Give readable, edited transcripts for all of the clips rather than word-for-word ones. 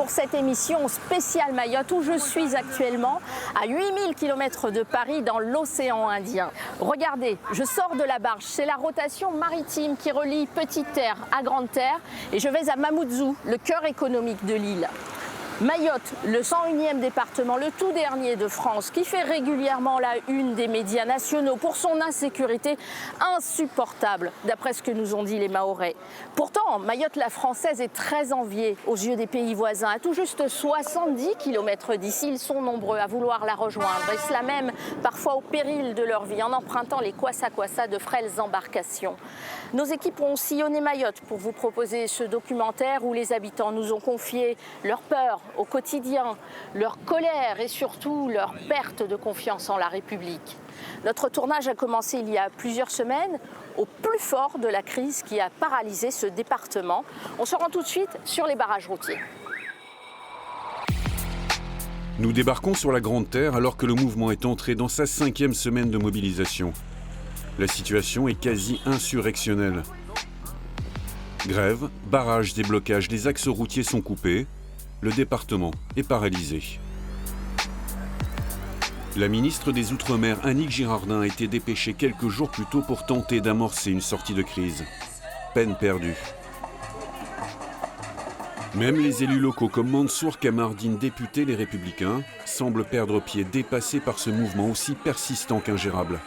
pour cette émission spéciale Mayotte où je suis actuellement à 8000 km de Paris dans l'océan Indien. Regardez, je sors de la barge, c'est la rotation maritime qui relie Petite Terre à Grande Terre et je vais à Mamoudzou, le cœur économique de l'île. Mayotte, le 101e département, le tout dernier de France, qui fait régulièrement la une des médias nationaux pour son insécurité insupportable, d'après ce que nous ont dit les Mahorais. Pourtant, Mayotte la française est très enviée aux yeux des pays voisins. À tout juste 70 km d'ici, ils sont nombreux à vouloir la rejoindre, et cela même parfois au péril de leur vie, en empruntant les kwassa-kwassa de frêles embarcations. Nos équipes ont sillonné Mayotte pour vous proposer ce documentaire où les habitants nous ont confié leur peur au quotidien, leur colère et surtout leur perte de confiance en la République. Notre tournage a commencé il y a plusieurs semaines, au plus fort de la crise qui a paralysé ce département. On se rend tout de suite sur les barrages routiers. Nous débarquons sur la Grande Terre alors que le mouvement est entré dans sa 5e semaine de mobilisation. La situation est quasi insurrectionnelle. Grève, barrages et blocages, les axes routiers sont coupés. Le département est paralysé. La ministre des Outre-mer, Annick Girardin, a été dépêchée quelques jours plus tôt pour tenter d'amorcer une sortie de crise. Peine perdue. Même les élus locaux comme Mansour Kamardine, député Les Républicains, semblent perdre pied, dépassés par ce mouvement aussi persistant qu'ingérable.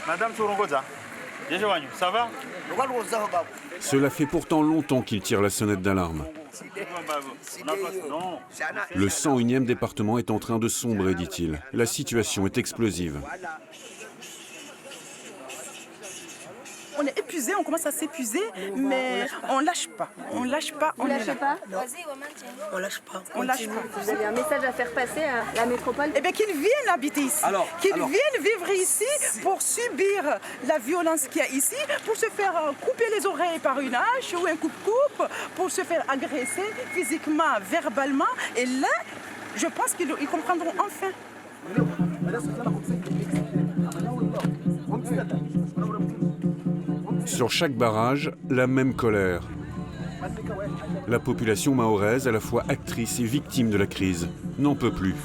Madame Sourongoza, ça va? Cela fait pourtant longtemps qu'il tire la sonnette d'alarme. Le 101e département est en train de sombrer, dit-il. La situation est explosive. On est épuisé, on commence à s'épuiser, mais on lâche pas. On lâche pas. Vous lâchez pas? On lâche pas. On lâche pas. Vous avez un message à faire passer à la métropole? Eh bien, qu'ils viennent habiter ici, qu'ils viennent vivre ici pour subir la violence qu'il y a ici, pour se faire couper les oreilles par une hache ou un coupe-coupe, pour se faire agresser physiquement, verbalement. Et là, je pense qu'ils comprendront enfin. Sur chaque barrage, la même colère. La population mahoraise, à la fois actrice et victime de la crise, n'en peut plus.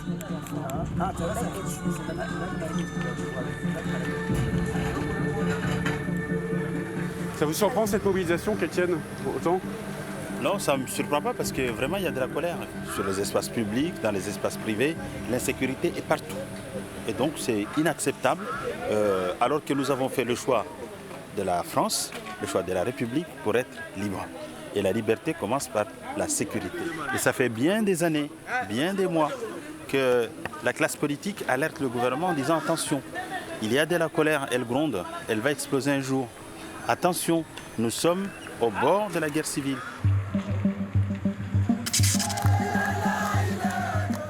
Ça vous surprend cette mobilisation qu'elle tienne autant? Non, ça ne me surprend pas parce que vraiment il y a de la colère. Sur les espaces publics, dans les espaces privés, l'insécurité est partout. Et donc c'est inacceptable alors que nous avons fait le choix de la France, le choix de la République pour être libre. Et la liberté commence par la sécurité. Et ça fait bien des années, bien des mois que la classe politique alerte le gouvernement en disant attention, il y a de la colère, elle gronde, elle va exploser un jour. Attention, nous sommes au bord de la guerre civile.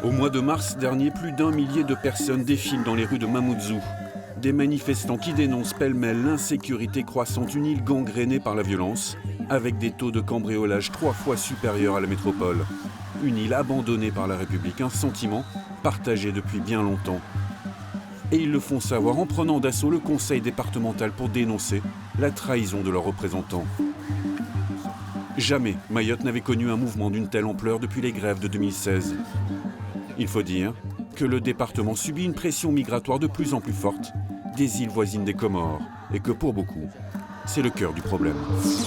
Au mois de mars dernier, plus d'1 millier de personnes défilent dans les rues de Mamoudzou. Des manifestants qui dénoncent pêle-mêle l'insécurité croissante, une île gangrénée par la violence, avec des taux de cambriolage 3 fois supérieurs à la métropole. Une île abandonnée par la République, un sentiment partagé depuis bien longtemps. Et ils le font savoir en prenant d'assaut le conseil départemental pour dénoncer la trahison de leurs représentants. Jamais Mayotte n'avait connu un mouvement d'une telle ampleur depuis les grèves de 2016. Il faut dire que le département subit une pression migratoire de plus en plus forte des îles voisines des Comores et que pour beaucoup, c'est le cœur du problème.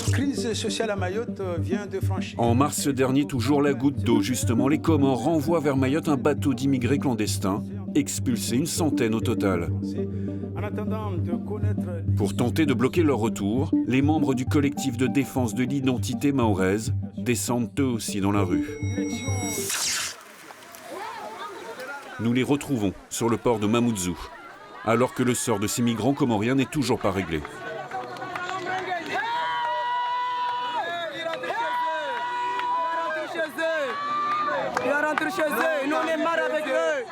La crise sociale à Mayotte vient de franchir. En mars dernier, toujours la goutte d'eau, justement, les Comores renvoient vers Mayotte un bateau d'immigrés clandestins, expulsés, une centaine au total. Pour tenter de bloquer leur retour, les membres du collectif de défense de l'identité mahoraise descendent eux aussi dans la rue. Nous les retrouvons sur le port de Mamoudzou, alors que le sort de ces migrants comoriens n'est toujours pas réglé. Nous on est marre avec eux.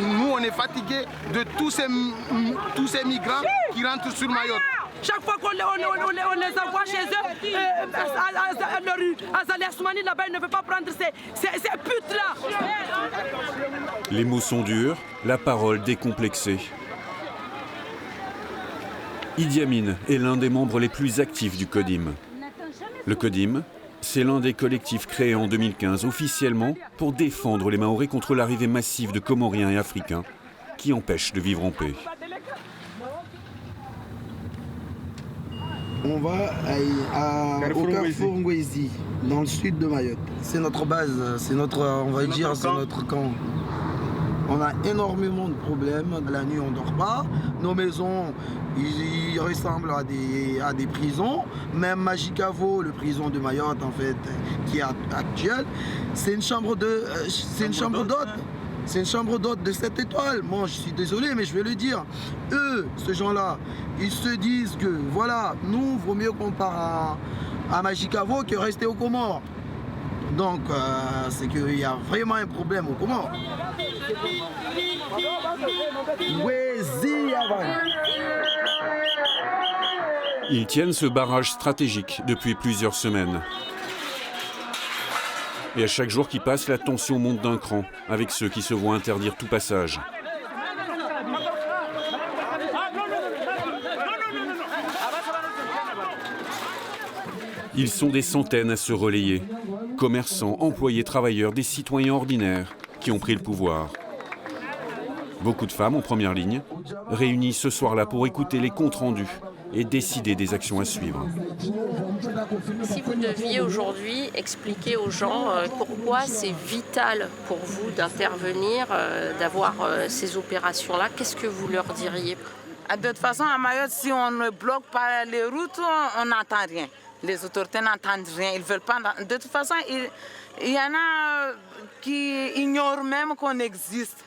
Nous on est fatigués de tous ces migrants qui rentrent sur Mayotte. Chaque fois qu'on les envoie chez eux, à Saleh Soumani, là-bas, ils ne veulent pas prendre ces putes-là. Les mots sont durs, la parole décomplexée. Idi Amin est l'un des membres les plus actifs du CODIM. Le CODIM, c'est l'un des collectifs créés en 2015 officiellement pour défendre les Mahorais contre l'arrivée massive de Comoriens et Africains qui empêchent de vivre en paix. On va au Carrefour Ngwezi, dans le sud de Mayotte. C'est notre base, c'est notre, on va dire, c'est notre camp. On a énormément de problèmes. La nuit, on ne dort pas. Nos maisons, ils ressemblent à des prisons. Même Magicavo, le prison de Mayotte, en fait, qui est actuel, c'est une chambre d'hôte. C'est une chambre d'hôte de 7 étoiles. Moi, je suis désolé, mais je vais le dire. Eux, ces gens-là, ils se disent que, voilà, nous, vaut mieux qu'on part à Magicavo que rester aux Comores. Donc, c'est qu'il y a vraiment un problème aux Comores. Ils tiennent ce barrage stratégique depuis plusieurs semaines. Et à chaque jour qui passe, la tension monte d'un cran avec ceux qui se voient interdire tout passage. Ils sont des centaines à se relayer. Commerçants, employés, travailleurs, des citoyens ordinaires qui ont pris le pouvoir. Beaucoup de femmes en première ligne, réunies ce soir-là pour écouter les comptes rendus et décider des actions à suivre. Si vous deviez aujourd'hui expliquer aux gens pourquoi c'est vital pour vous d'intervenir, d'avoir ces opérations-là, qu'est-ce que vous leur diriez? De toute façon, à Mayotte, si on ne bloque pas les routes, on n'entend rien. Les autorités n'entendent rien, ils veulent pas. De toute façon, il y en a qui ignorent même qu'on existe.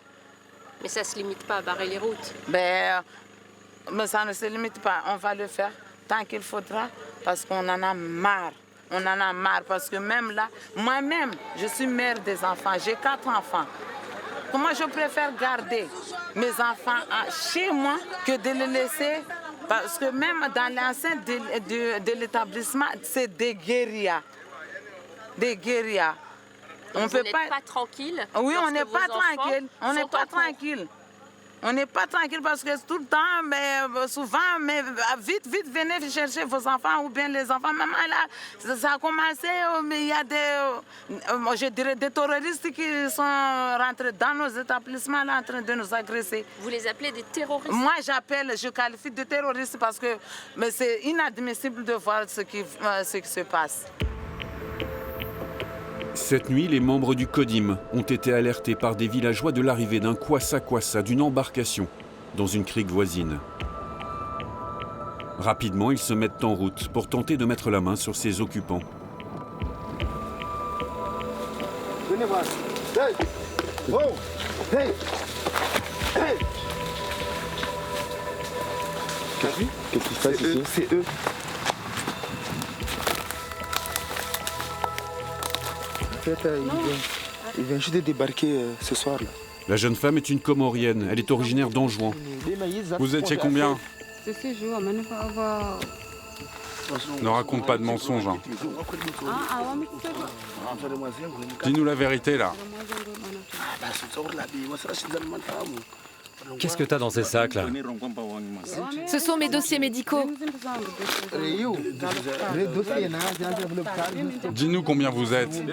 Mais ça ne se limite pas à barrer les routes. Mais ça ne se limite pas, on va le faire tant qu'il faudra, parce qu'on en a marre. On en a marre, parce que même là, moi-même, je suis mère des enfants, j'ai 4 enfants. Moi, je préfère garder mes enfants chez moi que de les laisser, parce que même dans l'enceinte de l'établissement, c'est des guérillas. Des guérillas. Vous n'êtes pas tranquille? Oui, on n'est pas tranquille. On n'est pas tranquille. On n'est pas tranquille parce que tout le temps, mais souvent, mais vite, venez chercher vos enfants ou bien les enfants. Maman, là, ça a commencé, mais il y a je dirais, des terroristes qui sont rentrés dans nos établissements là, en train de nous agresser. Vous les appelez des terroristes? Moi, je qualifie de terroristes parce que c'est inadmissible de voir ce qui se passe. Cette nuit, les membres du CODIM ont été alertés par des villageois de l'arrivée d'un kwassa-kwassa, d'une embarcation, dans une crique voisine. Rapidement, ils se mettent en route pour tenter de mettre la main sur ses occupants. Venez voir. Hey. Oh. Hey. Hey. T'as vu? Qu'est-ce qui se passe ici? C'est eux. Il vient juste de débarquer ce soir-là. La jeune femme est une Comorienne, elle est originaire d'Anjouan. Vous étiez combien? Ne raconte pas de mensonges. Hein. Dis-nous la vérité là. Qu'est-ce que t'as dans ces sacs là? Ce sont mes dossiers médicaux. Dis-nous combien vous êtes.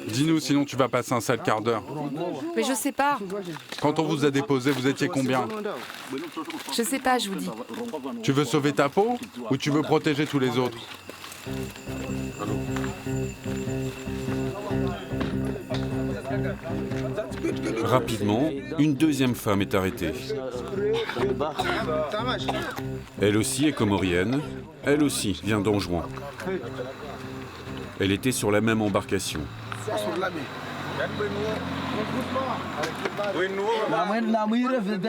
Dis-nous, sinon tu vas passer un sale quart d'heure. Mais je sais pas. Quand on vous a déposé, vous étiez combien? Je sais pas, je vous dis. Tu veux sauver ta peau ou tu veux protéger tous les autres? Rapidement, une deuxième femme est arrêtée. Elle aussi est comorienne, elle aussi vient d'Anjouan. Elle était sur la même embarcation.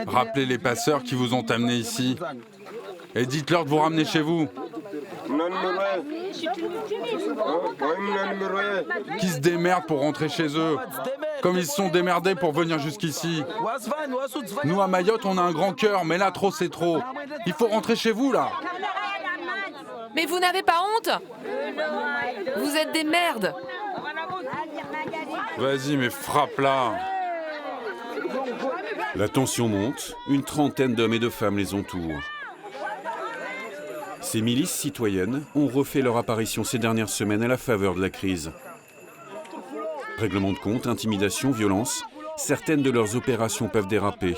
Rappelez les passeurs qui vous ont amené ici. Et dites-leur de vous ramener chez vous. Qui se démerdent pour rentrer chez eux, comme ils se sont démerdés pour venir jusqu'ici. Nous à Mayotte, on a un grand cœur, mais là trop c'est trop. Il faut rentrer chez vous là. Mais vous n'avez pas honte? Vous êtes des merdes. Vas-y, mais frappe là. La tension monte, une trentaine d'hommes et de femmes les entourent. Ces milices citoyennes ont refait leur apparition ces dernières semaines à la faveur de la crise. Règlement de compte, intimidation, violence, certaines de leurs opérations peuvent déraper.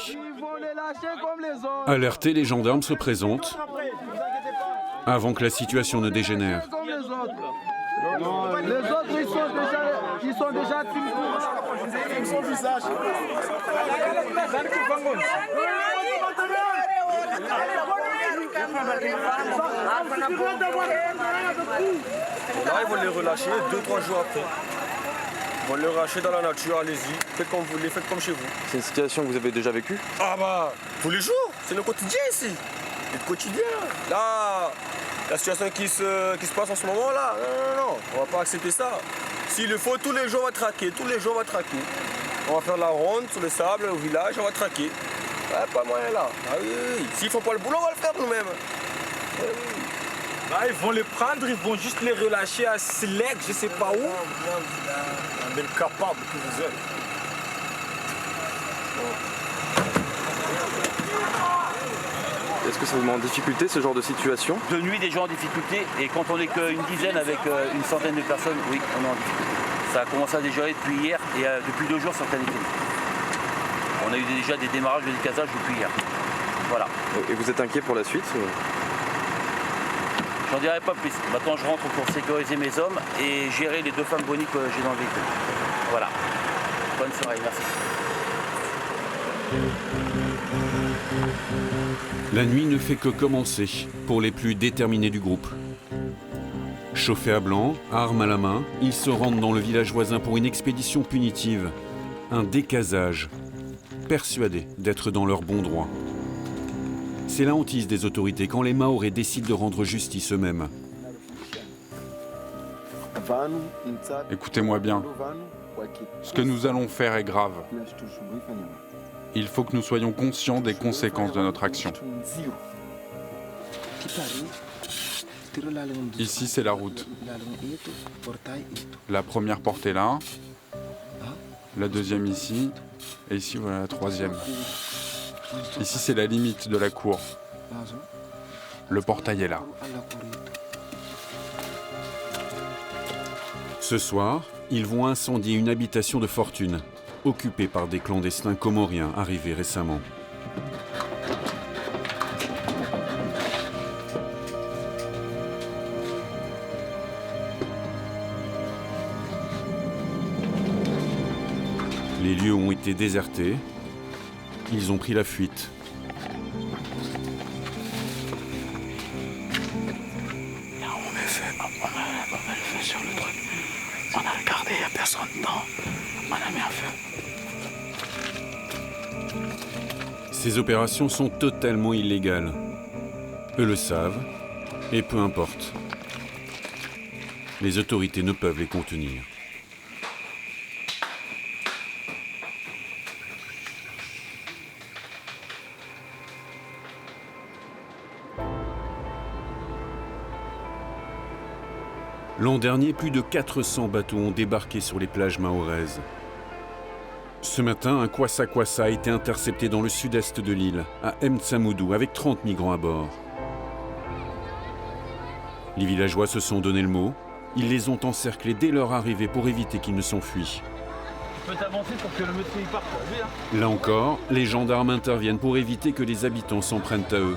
Alertés, les gendarmes se présentent avant que la situation ne dégénère. Les autres, ils sont déjà Là, ils vont les relâcher 2-3 jours après. Ils vont les relâcher dans la nature, allez-y, faites comme vous voulez, faites comme chez vous. C'est une situation que vous avez déjà vécue? Ah bah, tous les jours, c'est le quotidien ici. C'est le quotidien. Là, la situation qui se passe en ce moment là, non, on va pas accepter ça. S'il le faut, tous les jours on va traquer, tous les jours on va traquer. On va faire la ronde sur le sable, au village, on va traquer. Ouais, pas moyen là. Ah oui, oui. S'ils font pas le boulot, on va le faire nous-mêmes. Ah, oui. Là, ils vont les prendre, ils vont juste les relâcher à Select, je sais pas où. On est capable que vous êtes. Est-ce que ça vous met en difficulté ce genre de situation? De nuit, des gens en difficulté, et quand on n'est qu'une dizaine avec une centaine de personnes, oui, on est en difficulté. Ça a commencé à dégeler depuis hier, et depuis 2 jours, certaines équipes. On a eu déjà des démarrages de décasage depuis hier. Voilà. Et vous êtes inquiet pour la suite? J'en dirai pas plus. Maintenant, je rentre pour sécuriser mes hommes et gérer les 2 femmes bonnies que j'ai dans le véhicule. Voilà. Bonne soirée, merci. La nuit ne fait que commencer pour les plus déterminés du groupe. Chauffés à blanc, armes à la main, ils se rendent dans le village voisin pour une expédition punitive, un décasage, persuadés d'être dans leur bon droit. C'est la hantise des autorités quand les Mahorais décident de rendre justice eux-mêmes. Écoutez-moi bien, ce que nous allons faire est grave. Il faut que nous soyons conscients des conséquences de notre action. Ici, c'est la route. La première porte est là, la deuxième ici, et ici, voilà la troisième. Ici, c'est la limite de la cour. Le portail est là. Ce soir, ils vont incendier une habitation de fortune, occupée par des clandestins comoriens arrivés récemment. Les lieux ont été désertés. Ils ont pris la fuite. Là, on met le feu sur le truc. On a regardé, il n'y a personne dedans. On a mis un feu. Ces opérations sont totalement illégales. Eux le savent, et peu importe. Les autorités ne peuvent les contenir. L'an dernier, plus de 400 bateaux ont débarqué sur les plages mahoraises. Ce matin, un kwassa-kwassa a été intercepté dans le sud-est de l'île, à M'Tsamoudou, avec 30 migrants à bord. Les villageois se sont donné le mot. Ils les ont encerclés dès leur arrivée pour éviter qu'ils ne s'enfuient. Tu peux t'avancer pour que le monsieur y parte. Là encore, les gendarmes interviennent pour éviter que les habitants s'en prennent à eux.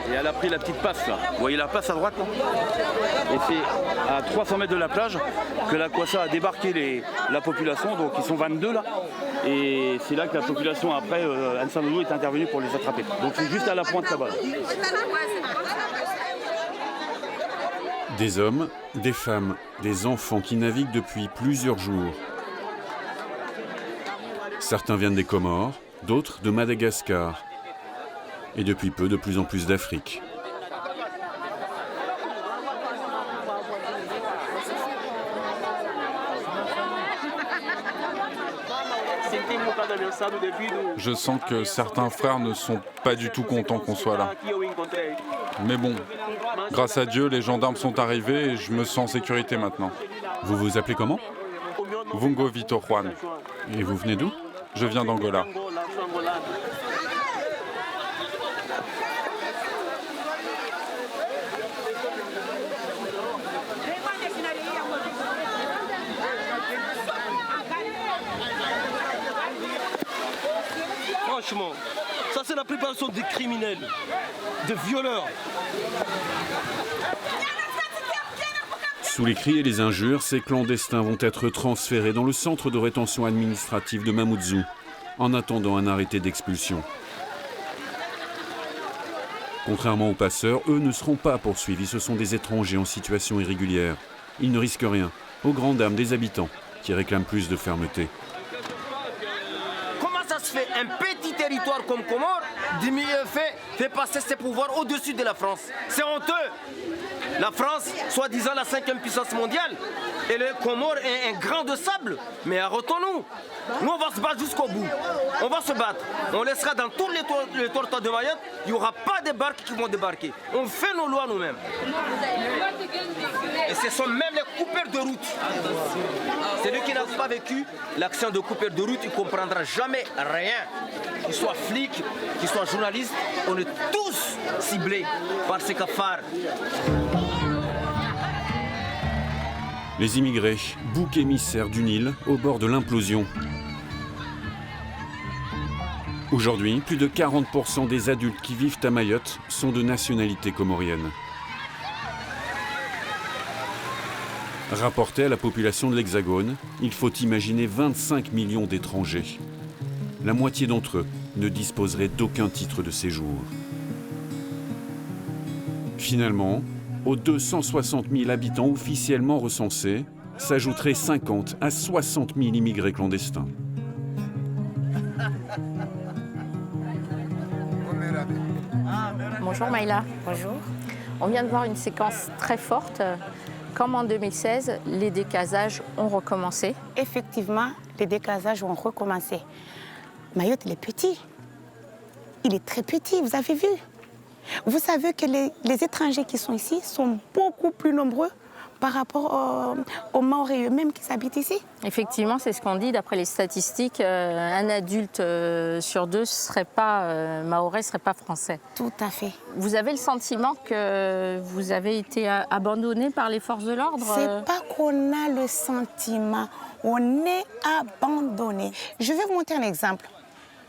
Et elle a pris la petite passe là. Vous voyez la passe à droite là? Et c'est à 300 mètres de la plage que la Kwassa a débarqué la population, donc ils sont 22 là. Et c'est là que la population après, M'Tsamoudou est intervenue pour les attraper. Donc c'est juste à la pointe là-bas. Des hommes, des femmes, des enfants qui naviguent depuis plusieurs jours. Certains viennent des Comores, d'autres de Madagascar. Et depuis peu, de plus en plus d'Afrique. Je sens que certains frères ne sont pas du tout contents qu'on soit là. Mais bon, grâce à Dieu, les gendarmes sont arrivés et je me sens en sécurité maintenant. Vous vous appelez comment? Vungo Vitor Juan. Et vous venez d'où? Je viens d'Angola. Franchement, ça c'est la préparation des criminels, des violeurs. Sous les cris et les injures, ces clandestins vont être transférés dans le centre de rétention administrative de Mamoudzou, en attendant un arrêté d'expulsion. Contrairement aux passeurs, eux ne seront pas poursuivis, ce sont des étrangers en situation irrégulière. Ils ne risquent rien, aux grandes dames des habitants, qui réclament plus de fermeté. Comment ça se fait un petit territoire comme Comores, fait passer ses pouvoirs au-dessus de la France? C'est honteux. La France, soi-disant la 5e puissance mondiale, et le Comores est un grain de sable. Mais arrêtons-nous. Nous, on va se battre jusqu'au bout. On va se battre. On laissera dans tous les territoires de Mayotte, il n'y aura pas de barques qui vont débarquer. On fait nos lois nous-mêmes. Et ce sont même les coupeurs de route. Celui qui n'a pas vécu l'action de coupeur de route, il ne comprendra jamais rien. Qu'il soit flic, qu'il soit journaliste, on est tous ciblés par ces cafards. Les immigrés, bouc émissaire du Nil, au bord de l'implosion. Aujourd'hui, plus de 40% des adultes qui vivent à Mayotte sont de nationalité comorienne. Rapporté à la population de l'Hexagone, il faut imaginer 25 millions d'étrangers. La moitié d'entre eux ne disposeraient d'aucun titre de séjour. Finalement, aux 260 000 habitants officiellement recensés, s'ajouteraient 50 à 60 000 immigrés clandestins. Bonjour Maïla. Bonjour. On vient de voir une séquence très forte. Comme en 2016, les décasages ont recommencé. Effectivement, les décasages ont recommencé. Mayotte, il est petit. Il est très petit, vous avez vu. Vous savez que les étrangers qui sont ici sont beaucoup plus nombreux par rapport aux Maoris eux-mêmes qui habitent ici. Effectivement, c'est ce qu'on dit d'après les statistiques. Un adulte sur deux maorais ne serait pas français. Tout à fait. Vous avez le sentiment que vous avez été abandonné par les forces de l'ordre? C'est pas qu'on a le sentiment, on est abandonné. Je vais vous montrer un exemple.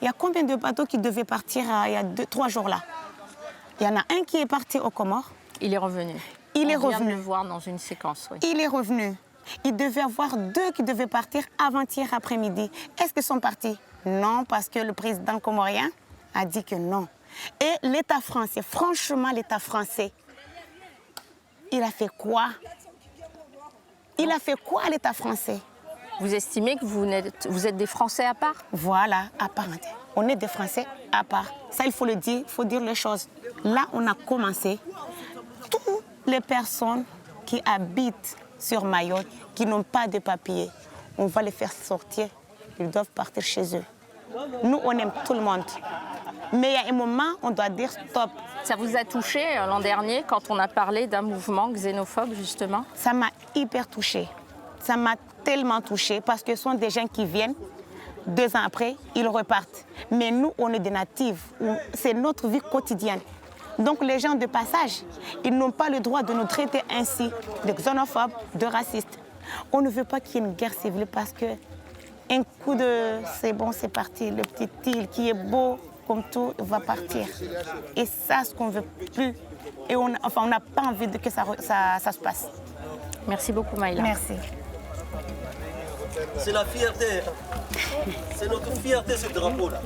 Il y a combien de bateaux qui devaient partir il y a 3 jours là? Il y en a un qui est parti aux Comores. Il est revenu. Il est revenu. On vient de le voir dans une séquence, oui. Il est revenu. Il devait y avoir 2 qui devaient partir avant-hier après-midi. Est-ce qu'ils sont partis? Non, parce que le président comorien a dit que non. Et l'État français, franchement l'État français, il a fait quoi? Il a fait quoi l'État français? Vous estimez que vous êtes des Français à part? Voilà, à part. On est des Français à part. Ça, il faut le dire, il faut dire les choses. Là, on a commencé. Toutes les personnes qui habitent sur Mayotte, qui n'ont pas de papiers, on va les faire sortir. Ils doivent partir chez eux. Nous, on aime tout le monde. Mais il y a un moment, on doit dire stop. Ça vous a touché l'an dernier quand on a parlé d'un mouvement xénophobe, justement? Ça m'a hyper touchée. Ça m'a tellement touchée parce que ce sont des gens qui viennent, 2 ans après, ils repartent. Mais nous, on est des natifs. C'est notre vie quotidienne. Donc les gens de passage, ils n'ont pas le droit de nous traiter ainsi, de xénophobes, de racistes. On ne veut pas qu'il y ait une guerre civile parce qu'un coup de c'est bon, c'est parti, le petit île qui est beau comme tout va partir. Et ça, ce qu'on ne veut plus. Et on n'a pas envie que ça se passe. Merci beaucoup Maïla. Merci. C'est la fierté. C'est notre fierté ce drapeau-là.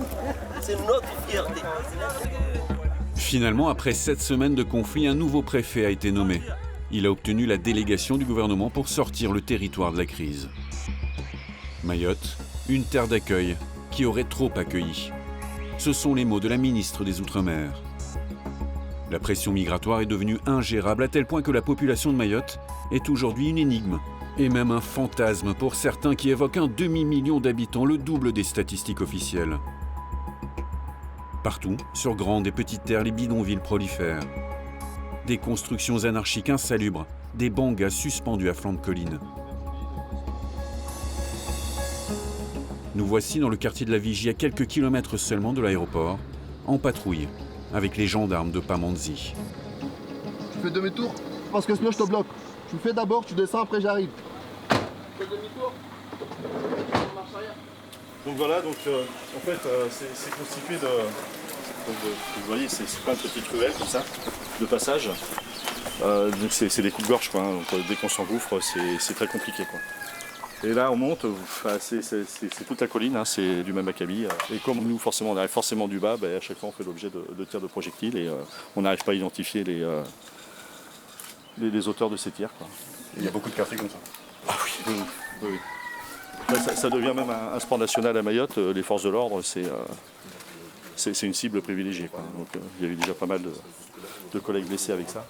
C'est notre fierté. Finalement, après 7 semaines de conflit, un nouveau préfet a été nommé. Il a obtenu la délégation du gouvernement pour sortir le territoire de la crise. Mayotte, une terre d'accueil qui aurait trop accueilli. Ce sont les mots de la ministre des Outre-mer. La pression migratoire est devenue ingérable à tel point que la population de Mayotte est aujourd'hui une énigme et même un fantasme pour certains qui évoquent un demi-million d'habitants, le double des statistiques officielles. Partout, sur grandes et petites terres, les bidonvilles prolifèrent. Des constructions anarchiques insalubres, des bangas suspendus à flanc de colline. Nous voici dans le quartier de la Vigie, à quelques kilomètres seulement de l'aéroport, en patrouille, avec les gendarmes de Pamandzi. Tu fais demi-tour parce que sinon je te bloque. Tu fais d'abord, tu descends, après j'arrive. Tu fais demi-tour. Donc voilà, donc, en fait c'est constitué de... Donc, vous voyez, c'est plein de petites ruelles comme ça, de passage. Donc c'est des coups de gorge quoi, hein, donc dès qu'on s'engouffre, c'est très compliqué quoi. Et là on monte, c'est toute la colline, hein, c'est du même acabit. Et comme nous forcément on arrive forcément du bas, à chaque fois on fait l'objet de tirs de projectiles et on n'arrive pas à identifier les auteurs de ces tirs. Quoi. Il y a beaucoup de quartiers comme ça. Ah oui, oui. Ça devient même un sport national à Mayotte, les forces de l'ordre, c'est une cible privilégiée. Quoi. Donc il y a eu déjà pas mal de collègues blessés avec ça.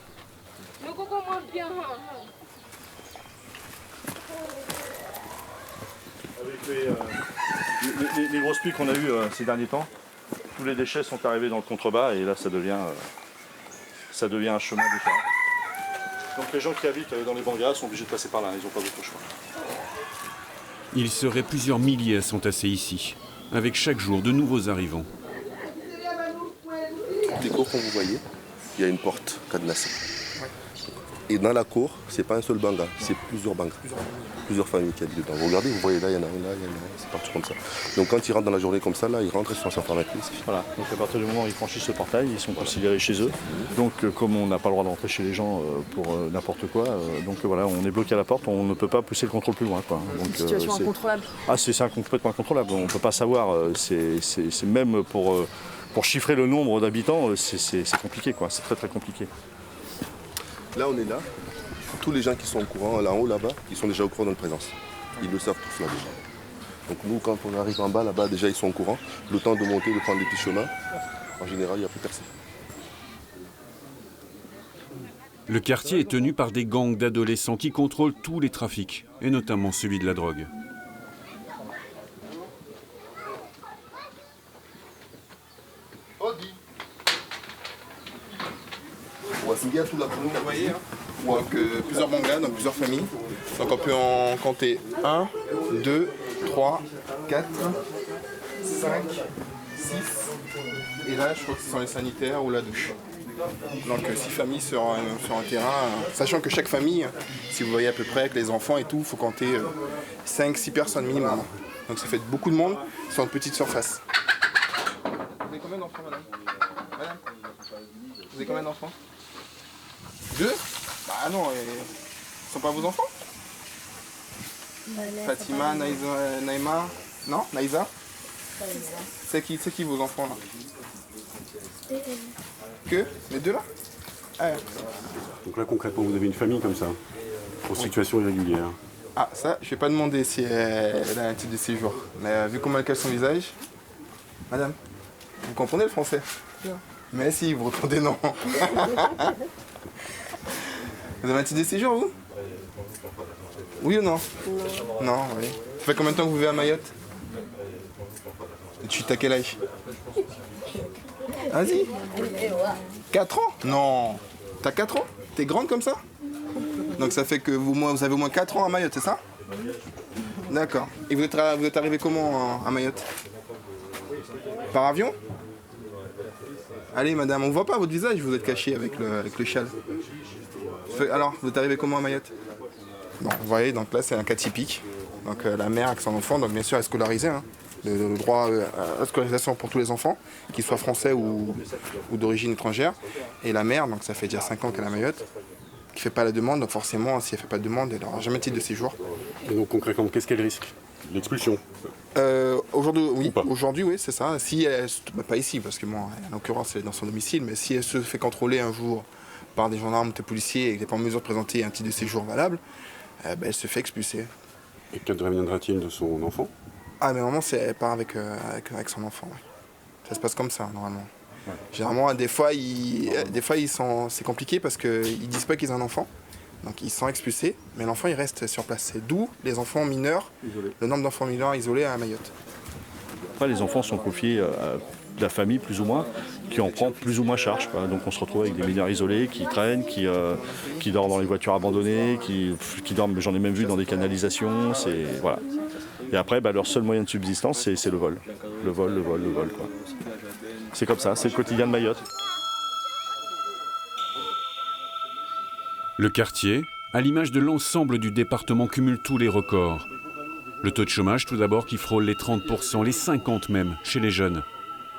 Avec les grosses pluies qu'on a eues ces derniers temps, tous les déchets sont arrivés dans le contrebas et là ça devient un chemin différent. Donc les gens qui habitent dans les banlieues sont obligés de passer par là, ils n'ont pas d'autre choix. Il serait plusieurs milliers à s'entasser ici, avec chaque jour de nouveaux arrivants. Les cours, comme vous voyez, il y a une porte cadenassée. Et dans la cour, c'est pas un seul banga, c'est plusieurs bangas. Plusieurs familles qui habitent dedans. Vous regardez, vous voyez là, il y en a un, là, il y en a un, c'est partout comme ça. Donc quand ils rentrent dans la journée comme ça, là, ils rentrent et sont s'enfermer. Voilà, donc à partir du moment où ils franchissent ce portail, ils sont considérés chez eux. Donc comme on n'a pas le droit d'entrer chez les gens pour n'importe quoi, donc voilà, on est bloqué à la porte, on ne peut pas pousser le contrôle plus loin. Quoi. Donc, c'est une situation incontrôlable. Ah, c'est complètement incontrôlable, on ne peut pas savoir, c'est même pour chiffrer le nombre d'habitants, c'est compliqué, quoi. C'est très très compliqué. Là, on est là. Tous les gens qui sont au courant, là-haut, là-bas, ils sont déjà au courant de notre présence. Ils le savent tous là déjà. Donc nous, quand on arrive en bas, là-bas, déjà ils sont au courant. Le temps de monter, de prendre des petits chemins, en général, il n'y a plus personne. Le quartier est tenu par des gangs d'adolescents qui contrôlent tous les trafics, et notamment celui de la drogue. On va finir tout la colonne, vous voyez, donc plusieurs bangas, donc plusieurs familles. Donc on peut en compter 1, 2, 3, 4, 5, 6. Et là, je crois que ce sont les sanitaires ou la douche. Donc 6 familles sur un terrain, sachant que chaque famille, si vous voyez à peu près avec les enfants et tout, il faut compter 5-6 personnes minimum. Donc ça fait beaucoup de monde sur une petite surface. Vous avez combien d'enfants, madame? Madame, vous avez combien d'enfants? 2? Bah non, ils sont pas vos enfants? Fatima, Naïma, non? Naïza? C'est qui vos enfants là? Que? Les deux là? Ah. Donc là concrètement vous avez une famille comme ça, en situation irrégulière. Ah ça, je vais pas demander si elle a un titre de séjour. Mais vu comment elle cache son visage, madame, vous comprenez le français? Mais si, vous répondez non. Vous avez un titre de séjour, vous? Oui ou non? Non, oui. Ça fait combien de temps que vous vivez à Mayotte? Et tu as quel âge? Vas-y. 4 ans? Non. T'as 4 ans? T'es grande comme ça? Donc ça fait que vous avez au moins 4 ans à Mayotte, c'est ça? D'accord. Et vous êtes arrivé comment à Mayotte? Par avion? Allez madame, on voit pas votre visage, vous êtes caché avec le châle. Alors, vous êtes arrivé comment à Mayotte? Bon, vous voyez, donc là c'est un cas typique. Donc la mère avec son enfant, donc bien sûr elle est scolarisée. Hein. Le droit à la scolarisation pour tous les enfants, qu'ils soient français ou d'origine étrangère. Et la mère, donc ça fait déjà 5 ans qu'elle est à Mayotte, qui ne fait pas la demande, donc forcément si elle ne fait pas de demande, elle n'aura jamais de titre de séjour. Et donc concrètement, qu'est-ce qu'elle risque? L'expulsion? Aujourd'hui, oui, c'est ça. Si elle, pas ici, parce que moi, en l'occurrence, elle est dans son domicile, mais si elle se fait contrôler un jour par des gendarmes ou des policiers et qu'elle n'est pas en mesure de présenter un titre de séjour valable, elle se fait expulser. Et qu'adviendra-t-il de son enfant? Ah, mais normalement, elle part avec son enfant. Ouais. Ça se passe comme ça, normalement. Ouais. Généralement, des fois, c'est compliqué parce qu'ils disent pas qu'ils ont un enfant. Donc ils sont expulsés, mais l'enfant il reste sur place. C'est d'où les enfants mineurs, le nombre d'enfants mineurs isolés à Mayotte. Après, les enfants sont confiés à la famille plus ou moins, qui en prend plus ou moins charge. Quoi. Donc on se retrouve avec des mineurs isolés qui traînent, qui dorment dans les voitures abandonnées, qui dorment, j'en ai même vu dans des canalisations. Voilà. Et après, leur seul moyen de subsistance, c'est le vol. Le vol, quoi. C'est comme ça, c'est le quotidien de Mayotte. Le quartier, à l'image de l'ensemble du département, cumule tous les records. Le taux de chômage, tout d'abord, qui frôle les 30%, les 50% même, chez les jeunes.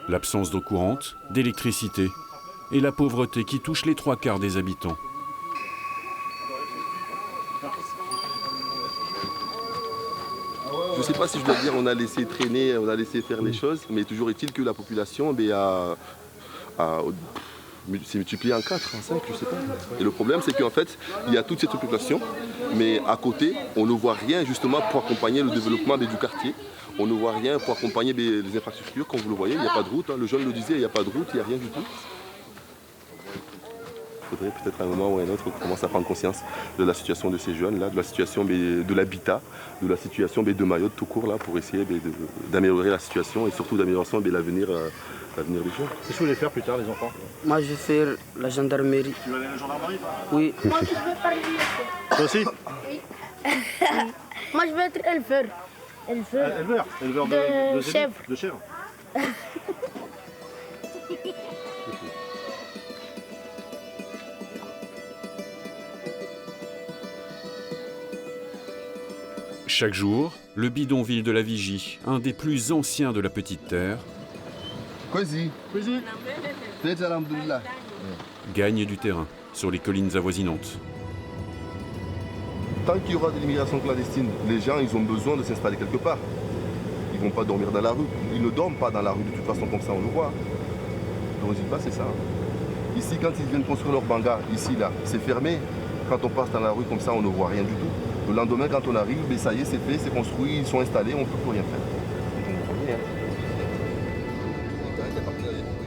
L'absence d'eau courante, d'électricité et la pauvreté qui touche les 3/4 des habitants. Je ne sais pas si je dois dire on a laissé traîner, on a laissé faire les choses, mais toujours est-il que la population s'est multipliée en 4, en 5, je ne sais pas. Et le problème, c'est qu'en fait, il y a toute cette population, mais à côté, on ne voit rien justement pour accompagner le développement du quartier. On ne voit rien pour accompagner les infrastructures, comme vous le voyez, il n'y a pas de route. Le jeune le disait, il n'y a pas de route, il n'y a rien du tout. Il faudrait peut-être à un moment ou à un autre qu'on commence à prendre conscience de la situation de ces jeunes-là, de la situation de l'habitat, de la situation de Mayotte tout court, là, pour essayer d'améliorer la situation et surtout d'améliorer l'avenir des jeunes. Qu'est-ce que vous voulez faire plus tard, les enfants? Moi, je vais faire la gendarmerie. Tu vas aller à la gendarmerie? Oui. Moi, je veux parler. Toi aussi? Oui. Moi, je veux être éleveur. Éleveur de chèvres. De chèvres. Chaque jour, le bidonville de la Vigie, un des plus anciens de la Petite Terre, gagne du terrain sur les collines avoisinantes. Tant qu'il y aura de l'immigration clandestine, les gens ils ont besoin de s'installer quelque part. Ils ne vont pas dormir dans la rue. Ils ne dorment pas dans la rue de toute façon, comme ça on le voit. Le résultat c'est ça. Ici quand ils viennent construire leur banga, ici là, c'est fermé. Quand on passe dans la rue comme ça, on ne voit rien du tout. Le lendemain quand on arrive, ça y est, c'est fait, c'est construit, ils sont installés, on ne peut plus rien faire.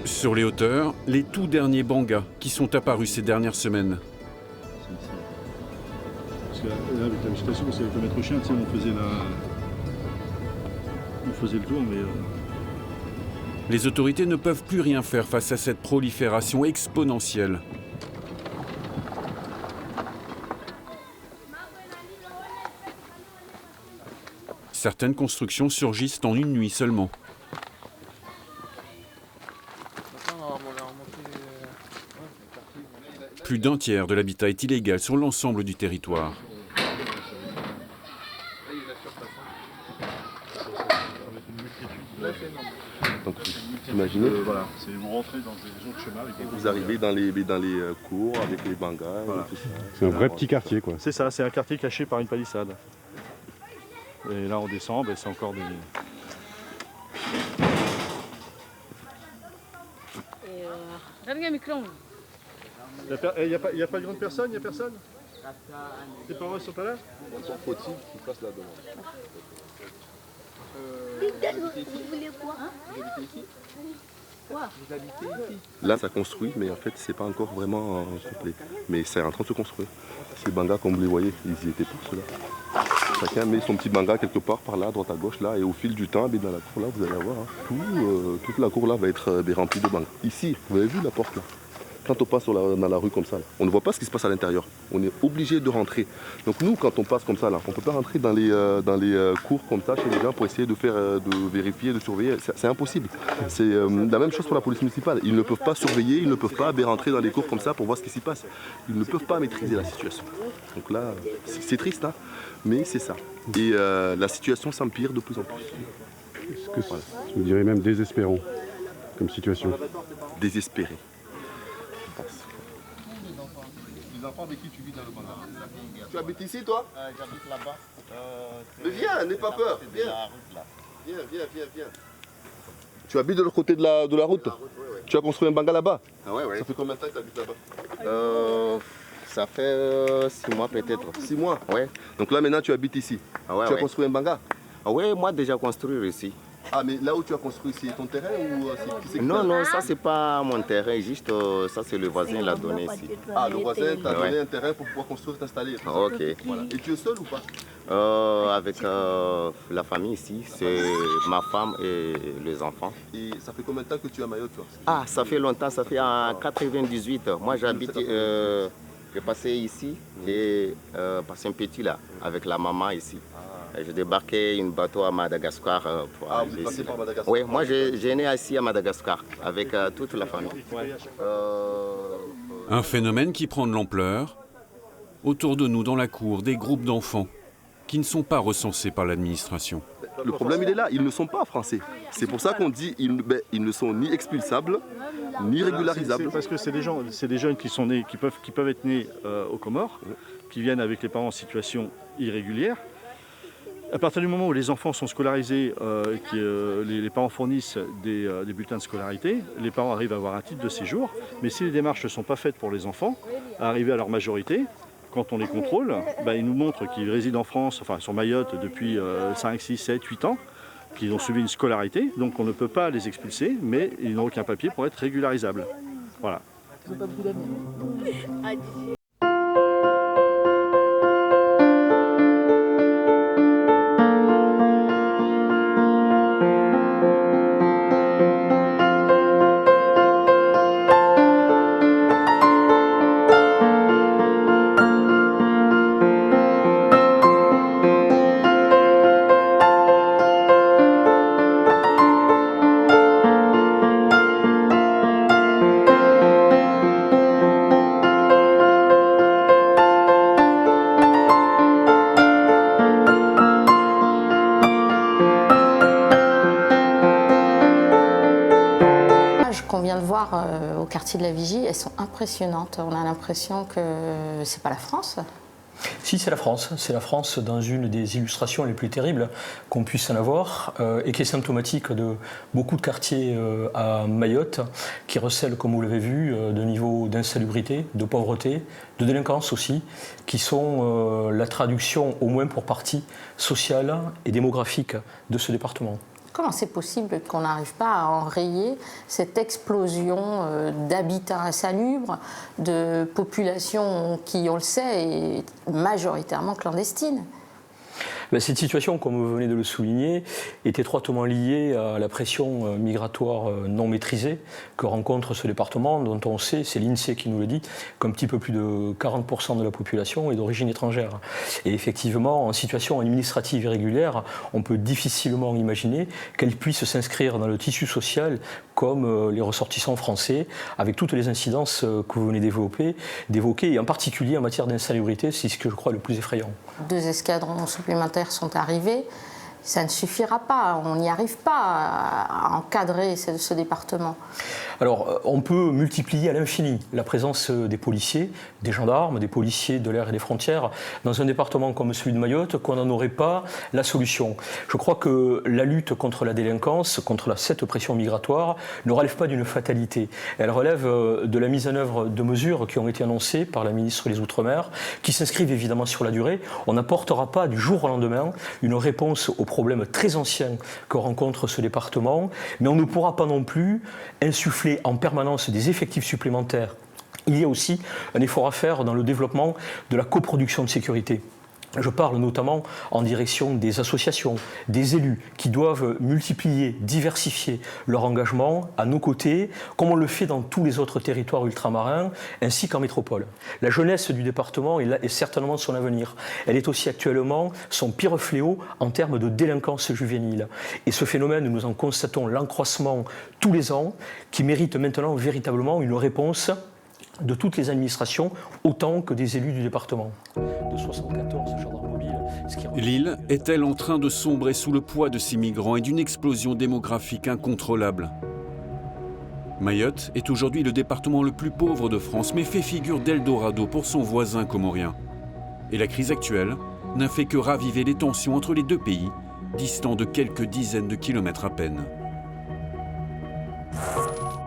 Sur les hauteurs, les tout derniers bangas qui sont apparus ces dernières semaines. Parce que là, avec la végétation, c'est avec le maître chien, on faisait le tour, mais... Les autorités ne peuvent plus rien faire face à cette prolifération exponentielle. Certaines constructions surgissent en une nuit seulement. Plus d'un tiers de l'habitat est illégal sur l'ensemble du territoire. Donc, imaginez, voilà, vous rentrez dans des zones de chemin. Vous arrivez dans les cours avec les bangas et tout ça. C'est un vrai petit quartier, quoi. C'est ça, c'est un quartier caché par une palissade. Et là on descend, c'est encore des... Il n'y a pas de grande personne, il n'y a personne? Tes parents ne sont pas là? Encore faut-il qu'ils fassent la demande. Vous voulez quoi? Vous habitez ici? Quoi? Vous habitez ici? Là ça construit, mais en fait c'est pas encore vraiment complet. Mais c'est en train de se construire. Ces bangas comme vous les voyez, ils y étaient pour cela. Chacun met son petit banga quelque part par là, à droite à gauche là, et au fil du temps, dans la cour là, vous allez voir, toute la cour là va être remplie de bangas. Ici, vous avez vu la porte là? Quand on passe dans la rue comme ça, là, on ne voit pas ce qui se passe à l'intérieur. On est obligé de rentrer. Donc nous, quand on passe comme ça, là, on ne peut pas rentrer dans les cours comme ça chez les gens pour essayer de vérifier, de surveiller. C'est impossible. C'est la même chose pour la police municipale. Ils ne peuvent pas surveiller, ils ne peuvent pas rentrer dans les cours comme ça pour voir ce qui s'y passe. Ils ne peuvent pas maîtriser la situation. Donc là, c'est triste, hein, mais c'est ça. Et la situation s'empire de plus en plus. Est-ce que je dirais même désespérant comme situation? Désespéré. Les enfants avec qui tu vis dans le banga? Tu habites ici toi? J'habite là-bas. Mais viens, n'aie pas peur. Viens. Tu habites de l'autre côté de la route? Tu as construit un banga là-bas? Ah ouais. Ça fait combien de temps que tu habites là-bas? Ça fait 6 mois peut-être. 6 mois? Ouais. Donc là maintenant tu habites ici? Tu as construit un banga? Ah ouais, moi déjà construire ici. Ah mais là où tu as construit, c'est ton terrain ou c'est qui? Non, ça c'est pas mon terrain, juste ça c'est le voisin qui l'a donné ici. Ah, le voisin t'a donné un terrain pour pouvoir construire, t'installer. Ok. Voilà. Et tu es seul ou pas? Avec la famille ici, c'est ma femme et les enfants. Et ça fait combien de temps que tu es à Mayotte toi? Ah, ça fait longtemps, ça fait en 98. Moi j'habite, j'ai passé ici, j'ai passé un petit là, avec la maman ici. J'ai débarqué un bateau à Madagascar. Pour vous êtes passé par Madagascar? Oui, moi j'ai né ici à Madagascar avec toute la famille. Un phénomène qui prend de l'ampleur. Autour de nous, dans la cour, des groupes d'enfants qui ne sont pas recensés par l'administration. Le problème, il est là, ils ne sont pas français. C'est pour ça qu'on dit qu'ils ne sont ni expulsables, ni régularisables. Parce que c'est des jeunes qui sont nés, qui peuvent être nés aux Comores, qui viennent avec les parents en situation irrégulière. À partir du moment où les enfants sont scolarisés, les parents fournissent des bulletins de scolarité, les parents arrivent à avoir un titre de séjour, mais si les démarches ne sont pas faites pour les enfants, à arriver à leur majorité, quand on les contrôle, ils nous montrent qu'ils résident en France, enfin sur Mayotte depuis 5, 6, 7, 8 ans, qu'ils ont suivi une scolarité, donc on ne peut pas les expulser, mais ils n'ont aucun papier pour être régularisables. Voilà. Qu'on vient de voir au quartier de la Vigie, elles sont impressionnantes. On a l'impression que c'est pas la France. Si, c'est la France. C'est la France dans une des illustrations les plus terribles qu'on puisse en avoir et qui est symptomatique de beaucoup de quartiers à Mayotte qui recèlent, comme vous l'avez vu, de niveaux d'insalubrité, de pauvreté, de délinquance aussi, qui sont la traduction, au moins pour partie, sociale et démographique de ce département. Comment c'est possible qu'on n'arrive pas à enrayer cette explosion d'habitats insalubres, de populations qui, on le sait, est majoritairement clandestine ? Cette situation, comme vous venez de le souligner, est étroitement liée à la pression migratoire non maîtrisée que rencontre ce département, dont on sait, c'est l'INSEE qui nous le dit, qu'un petit peu plus de 40% de la population est d'origine étrangère. Et effectivement, en situation administrative irrégulière, on peut difficilement imaginer qu'elle puisse s'inscrire dans le tissu social comme les ressortissants français, avec toutes les incidences que vous venez d'évoquer, et en particulier en matière d'insalubrité, c'est ce que je crois le plus effrayant. 2 escadrons supplémentaires sont arrivés. Ça ne suffira pas, on n'y arrive pas à encadrer ce département. Alors, on peut multiplier à l'infini la présence des policiers, des gendarmes, des policiers de l'air et des frontières dans un département comme celui de Mayotte, qu'on n'en aurait pas la solution. Je crois que la lutte contre la délinquance, contre cette pression migratoire, ne relève pas d'une fatalité. Elle relève de la mise en œuvre de mesures qui ont été annoncées par la ministre des Outre-mer, qui s'inscrivent évidemment sur la durée. On n'apportera pas du jour au lendemain une réponse aux problèmes très anciens que rencontre ce département, mais on ne pourra pas non plus insuffler en permanence des effectifs supplémentaires. Il y a aussi un effort à faire dans le développement de la coproduction de sécurité. Je parle notamment en direction des associations, des élus qui doivent multiplier, diversifier leur engagement à nos côtés, comme on le fait dans tous les autres territoires ultramarins, ainsi qu'en métropole. La jeunesse du département est certainement son avenir. Elle est aussi actuellement son pire fléau en termes de délinquance juvénile. Et ce phénomène, nous en constatons l'accroissement tous les ans, qui mérite maintenant véritablement une réponse de toutes les administrations, autant que des élus du département. De 74 gendarmes mobiles. L'île est-elle en train de sombrer sous le poids de ces migrants et d'une explosion démographique incontrôlable ? Mayotte est aujourd'hui le département le plus pauvre de France, mais fait figure d'Eldorado pour son voisin comorien. Et la crise actuelle n'a fait que raviver les tensions entre les deux pays, distants de quelques dizaines de kilomètres à peine.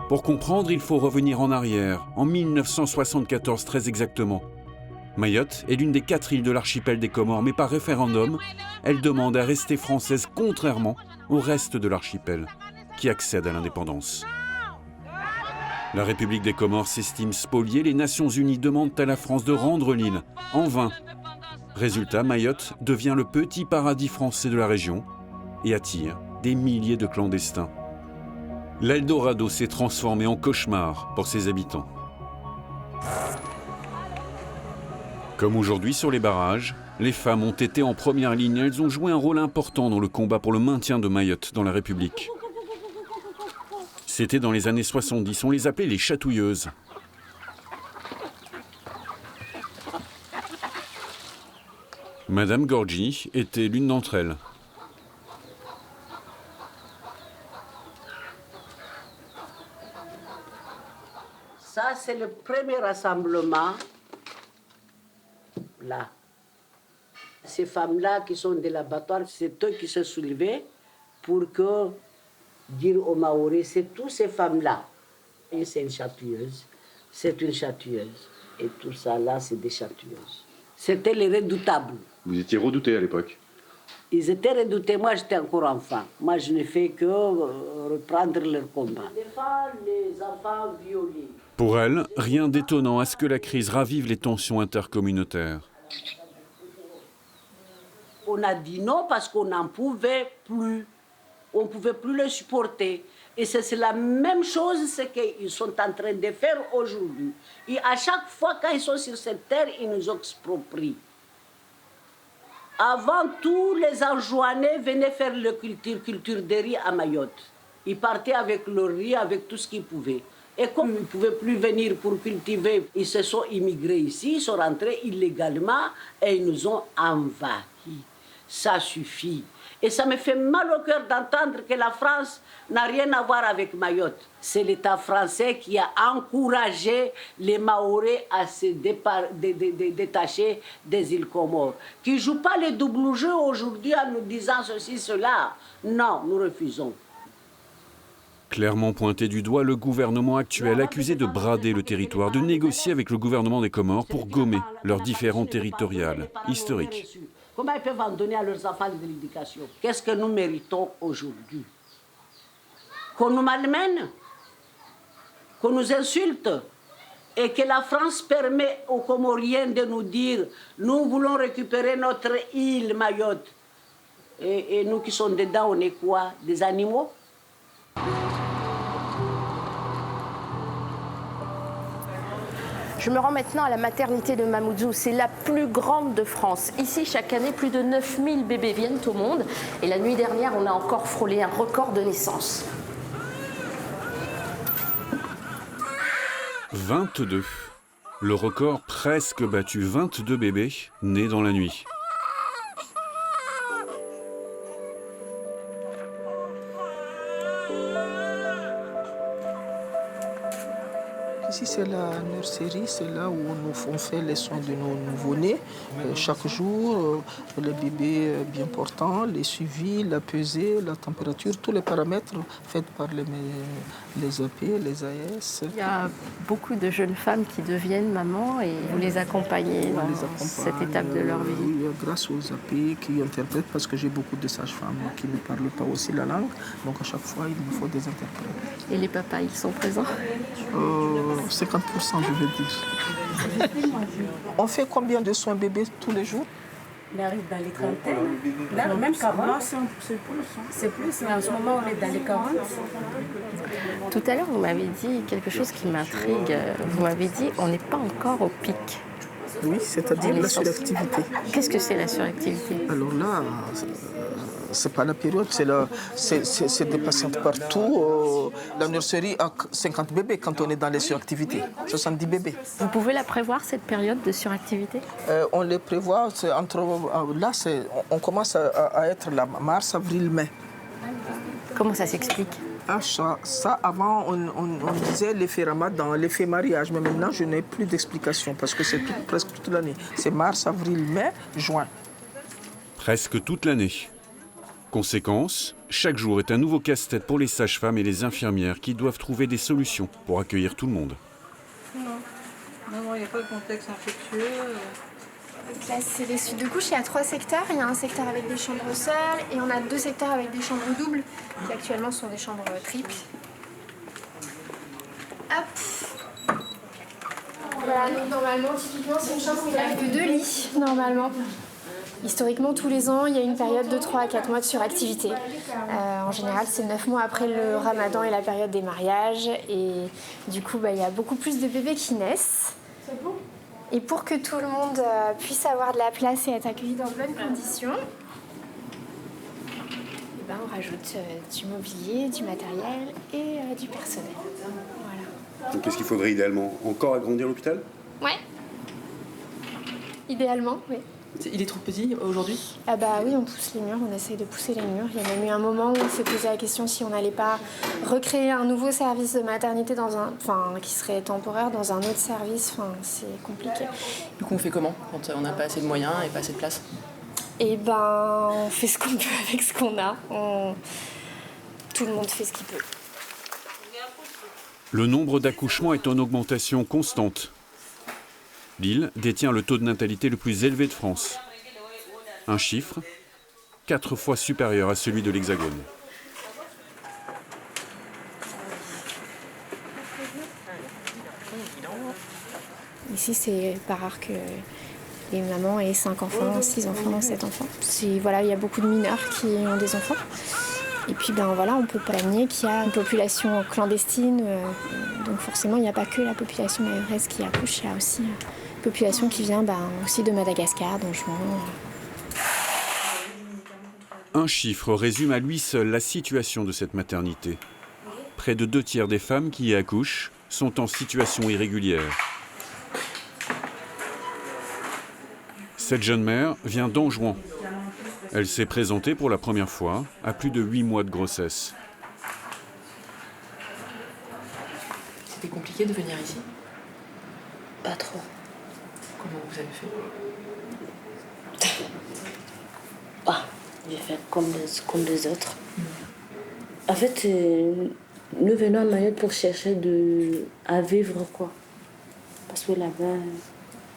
Pour comprendre, il faut revenir en arrière, en 1974 très exactement. Mayotte est l'une des 4 îles de l'archipel des Comores, mais par référendum, elle demande à rester française contrairement au reste de l'archipel, qui accède à l'indépendance. La République des Comores s'estime spoliée, les Nations Unies demandent à la France de rendre l'île, en vain. Résultat, Mayotte devient le petit paradis français de la région et attire des milliers de clandestins. L'Eldorado s'est transformé en cauchemar pour ses habitants. Comme aujourd'hui sur les barrages, Les femmes ont été en première ligne. Elles ont joué un rôle important dans le combat pour le maintien de Mayotte dans la République. C'était dans les années 70. On les appelait les chatouilleuses. Madame Gorgi était l'une d'entre elles. Ça, c'est le premier rassemblement, là. Ces femmes-là qui sont de l'abattoir, c'est eux qui se soulevaient pour dire aux Maoris, c'est toutes ces femmes-là. Et c'est une chatouilleuse, c'est une chatouilleuse. Et tout ça, là, c'est des chatouilleuses. C'était les redoutables. Vous étiez redoutés à l'époque? Ils étaient redoutés. Moi, j'étais encore enfant. Moi, je n'ai fait que reprendre leur combat. Les femmes, les enfants violés. Pour elle, rien d'étonnant à ce que la crise ravive les tensions intercommunautaires. On a dit non parce qu'on n'en pouvait plus. On ne pouvait plus le supporter. Et c'est la même chose ce qu'ils sont en train de faire aujourd'hui. Et à chaque fois quand ils sont sur cette terre, ils nous exproprient. Avant, tous les Anjouanais venaient faire la culture de riz à Mayotte. Ils partaient avec le riz, avec tout ce qu'ils pouvaient. Et comme ils ne pouvaient plus venir pour cultiver, ils se sont immigrés ici, ils sont rentrés illégalement et ils nous ont envahis. Ça suffit. Et ça me fait mal au cœur d'entendre que la France n'a rien à voir avec Mayotte. C'est l'État français qui a encouragé les Mahorais à se détacher des îles Comores. Qui ne jouent pas le double jeu aujourd'hui en nous disant ceci, cela. Non, nous refusons. Clairement pointé du doigt, le gouvernement actuel accusé de brader le territoire, de négocier avec le gouvernement des Comores pour gommer leurs différends territoriales historiques. Comment ils peuvent en donner à leurs enfants de l'éducation? Qu'est-ce que nous méritons aujourd'hui? Qu'on nous malmène? Qu'on nous insulte? Et que la France permet aux Comoriens de nous dire « Nous voulons récupérer notre île Mayotte ». Et nous qui sommes dedans, on est quoi? Des animaux? Je me rends maintenant à la maternité de Mamoudzou. C'est la plus grande de France. Ici, chaque année, plus de 9000 bébés viennent au monde. Et la nuit dernière, on a encore frôlé un record de naissance. 22. Le record presque battu. 22 bébés nés dans la nuit. Ici, c'est la nurserie, c'est là où on fait les soins de nos nouveau-nés. Chaque jour, le bébé bien portant, les suivis, la pesée, la température, tous les paramètres faits par les AP, les AS. Il y a beaucoup de jeunes femmes qui deviennent mamans et vous les accompagnez dans cette étape de leur vie. Oui, grâce aux AP qui interprètent, parce que j'ai beaucoup de sages-femmes qui ne parlent pas aussi la langue. Donc à chaque fois, il me faut des interprètes. Et les papas, ils sont présents 50%, je veux dire. On fait combien de soins bébés tous les jours? On arrive dans les trentaines. Là, même qu'avant, c'est plus. Mais en ce moment, on est dans les 40. Tout à l'heure, vous m'avez dit quelque chose qui m'intrigue. Vous m'avez dit on n'est pas encore au pic. Oui, c'est-à-dire la suractivité. Qu'est-ce que c'est la suractivité? Alors là, c'est pas la période, c'est des patientes partout. La nurserie a 50 bébés quand on est dans les suractivités, 70 bébés. Vous pouvez la prévoir, cette période de suractivité? On les prévoit, on commence à être là, mars, avril, mai. Comment ça s'explique? Ça, avant, on disait l'effet ramadan, l'effet mariage, mais maintenant, je n'ai plus d'explication parce que c'est presque toute l'année. C'est mars, avril, mai, juin. Presque toute l'année. Conséquence, chaque jour est un nouveau casse-tête pour les sages-femmes et les infirmières qui doivent trouver des solutions pour accueillir tout le monde. Non, il n'y a pas de contexte infectieux. Là, c'est les suites de couches. Il y a 3 secteurs. Il y a un secteur avec des chambres seules et on a 2 secteurs avec des chambres doubles qui actuellement sont des chambres triples. Hop. Voilà, donc normalement, typiquement, c'est une chambre où il n'y a que 2 lits, normalement. Historiquement, tous les ans, il y a une période de 3 à 4 mois de suractivité. En général, c'est 9 mois après le ramadan et la période des mariages. Et du coup, il y a beaucoup plus de bébés qui naissent. Et pour que tout le monde puisse avoir de la place et être accueilli dans de bonnes conditions, on rajoute du mobilier, du matériel et du personnel. Voilà. Donc qu'est-ce qu'il faudrait idéalement? Encore agrandir l'hôpital? Ouais. Idéalement, oui. Il est trop petit aujourd'hui? Ah bah oui, on pousse les murs, on essaye de pousser les murs. Il y a même eu un moment où on s'est posé la question si on n'allait pas recréer un nouveau service de maternité qui serait temporaire dans un autre service. C'est compliqué. Du coup, on fait comment quand on n'a pas assez de moyens et pas assez de place? Eh ben, on fait ce qu'on peut avec ce qu'on a. Tout le monde fait ce qu'il peut. Le nombre d'accouchements est en augmentation constante. Lille détient le taux de natalité le plus élevé de France. Un chiffre 4 fois supérieur à celui de l'Hexagone. Ici, c'est pas rare que les mamans aient 5 enfants, 6 enfants, 7 enfants. Voilà, il y a beaucoup de mineurs qui ont des enfants. Et puis on peut pas nier qu'il y a une population clandestine. Donc forcément, il n'y a pas que la population mahoraise qui accouche, il y a aussi une population qui vient aussi de Madagascar, d'Anjouan. Un chiffre résume à lui seul la situation de cette maternité. Près de 2 tiers des femmes qui y accouchent sont en situation irrégulière. Cette jeune mère vient d'Anjouan. Elle s'est présentée pour la première fois à plus de 8 mois de grossesse. C'était compliqué de venir ici? Pas trop. Comment vous avez fait? J'ai fait comme les autres. En fait, nous venons à Mayotte pour chercher à vivre, quoi. Parce que là-bas,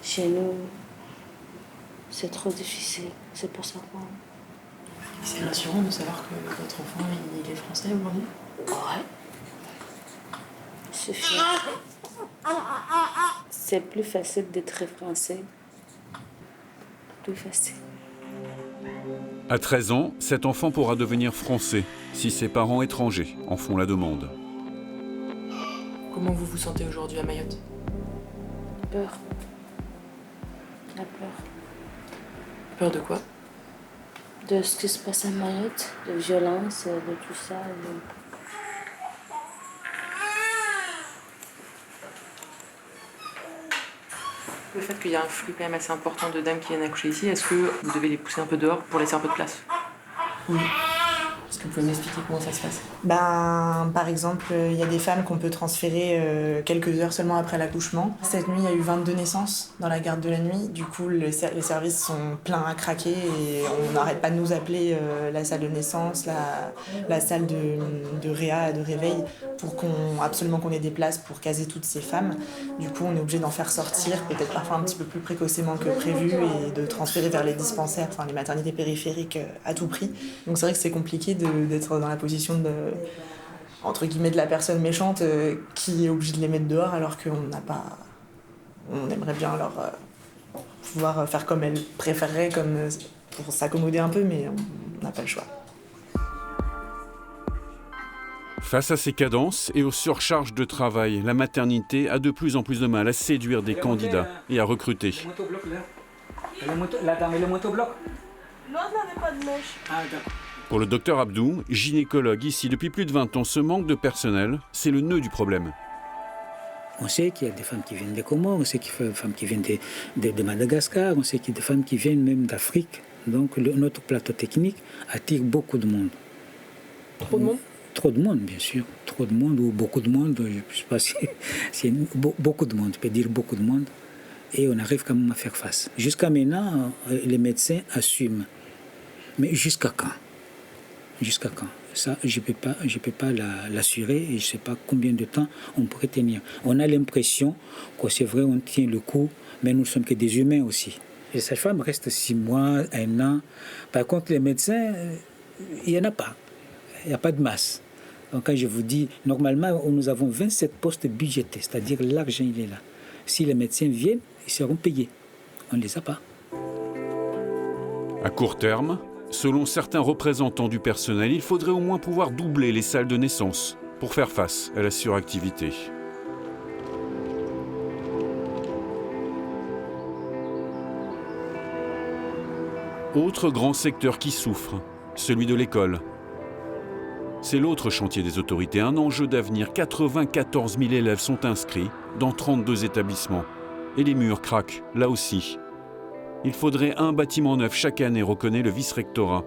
chez nous, c'est trop difficile. C'est pour ça que... C'est rassurant de savoir que votre enfant, il est français aujourd'hui? Ouais. C'est plus facile d'être français. Plus facile. À 13 ans, cet enfant pourra devenir français si ses parents étrangers en font la demande. Comment vous vous sentez aujourd'hui à Mayotte? Peur. La peur. Peur de quoi? De ce qui se passe à Mayotte, de violence, de tout ça. Le fait qu'il y a un flux quand même assez important de dames qui viennent accoucher ici, est-ce que vous devez les pousser un peu dehors pour laisser un peu de place? Oui. Est-ce que vous pouvez m'expliquer comment ça se passe? Par exemple, il y a des femmes qu'on peut transférer quelques heures seulement après l'accouchement. Cette nuit, il y a eu 22 naissances dans la garde de la nuit. Du coup, les services sont pleins à craquer et on n'arrête pas de nous appeler la salle de naissance, la salle de réa, de réveil, pour absolument qu'on ait des places pour caser toutes ces femmes. Du coup, on est obligé d'en faire sortir, peut-être parfois un petit peu plus précocement que prévu, et de transférer vers les dispensaires, les maternités périphériques à tout prix. Donc c'est vrai que c'est compliqué d'être dans la position entre guillemets de la personne méchante qui est obligée de les mettre dehors alors qu'on n'a pas... On aimerait bien leur pouvoir faire comme elles préféreraient, pour s'accommoder un peu, mais on n'a pas le choix. Face à ces cadences et aux surcharges de travail, la maternité a de plus en plus de mal à séduire des candidats et à recruter. La dame, elle est montée au bloc. L'autre n'avait pas de mèche. Ah, d'accord. Pour le docteur Abdou, gynécologue ici depuis plus de 20 ans, ce manque de personnel, c'est le nœud du problème. On sait qu'il y a des femmes qui viennent des Comores, on sait qu'il y a des femmes qui viennent de Madagascar, on sait qu'il y a des femmes qui viennent même d'Afrique. Donc notre plateau technique attire beaucoup de monde. Trop de monde? Trop de monde, bien sûr. Trop de monde ou beaucoup de monde, je ne sais pas si c'est beaucoup de monde, je peux dire beaucoup de monde. Et on arrive quand même à faire face. Jusqu'à maintenant, les médecins assument. Mais jusqu'à quand? Jusqu'à quand? Ça, je peux pas l'assurer et je ne sais pas combien de temps on pourrait tenir. On a l'impression que c'est vrai, on tient le coup, mais nous ne sommes que des humains aussi. Les sages-femmes restent 6 mois, 1 an. Par contre, les médecins, il n'y en a pas. Il n'y a pas de masse. Donc quand je vous dis, normalement, nous avons 27 postes budgétés, c'est-à-dire l'argent, il est là. Si les médecins viennent, ils seront payés. On ne les a pas. À court terme, selon certains représentants du personnel, il faudrait au moins pouvoir doubler les salles de naissance pour faire face à la suractivité. Autre grand secteur qui souffre, celui de l'école. C'est l'autre chantier des autorités, un enjeu d'avenir. 94 000 élèves sont inscrits dans 32 établissements. Et les murs craquent, là aussi. Il faudrait un bâtiment neuf chaque année, reconnaît le vice-rectorat.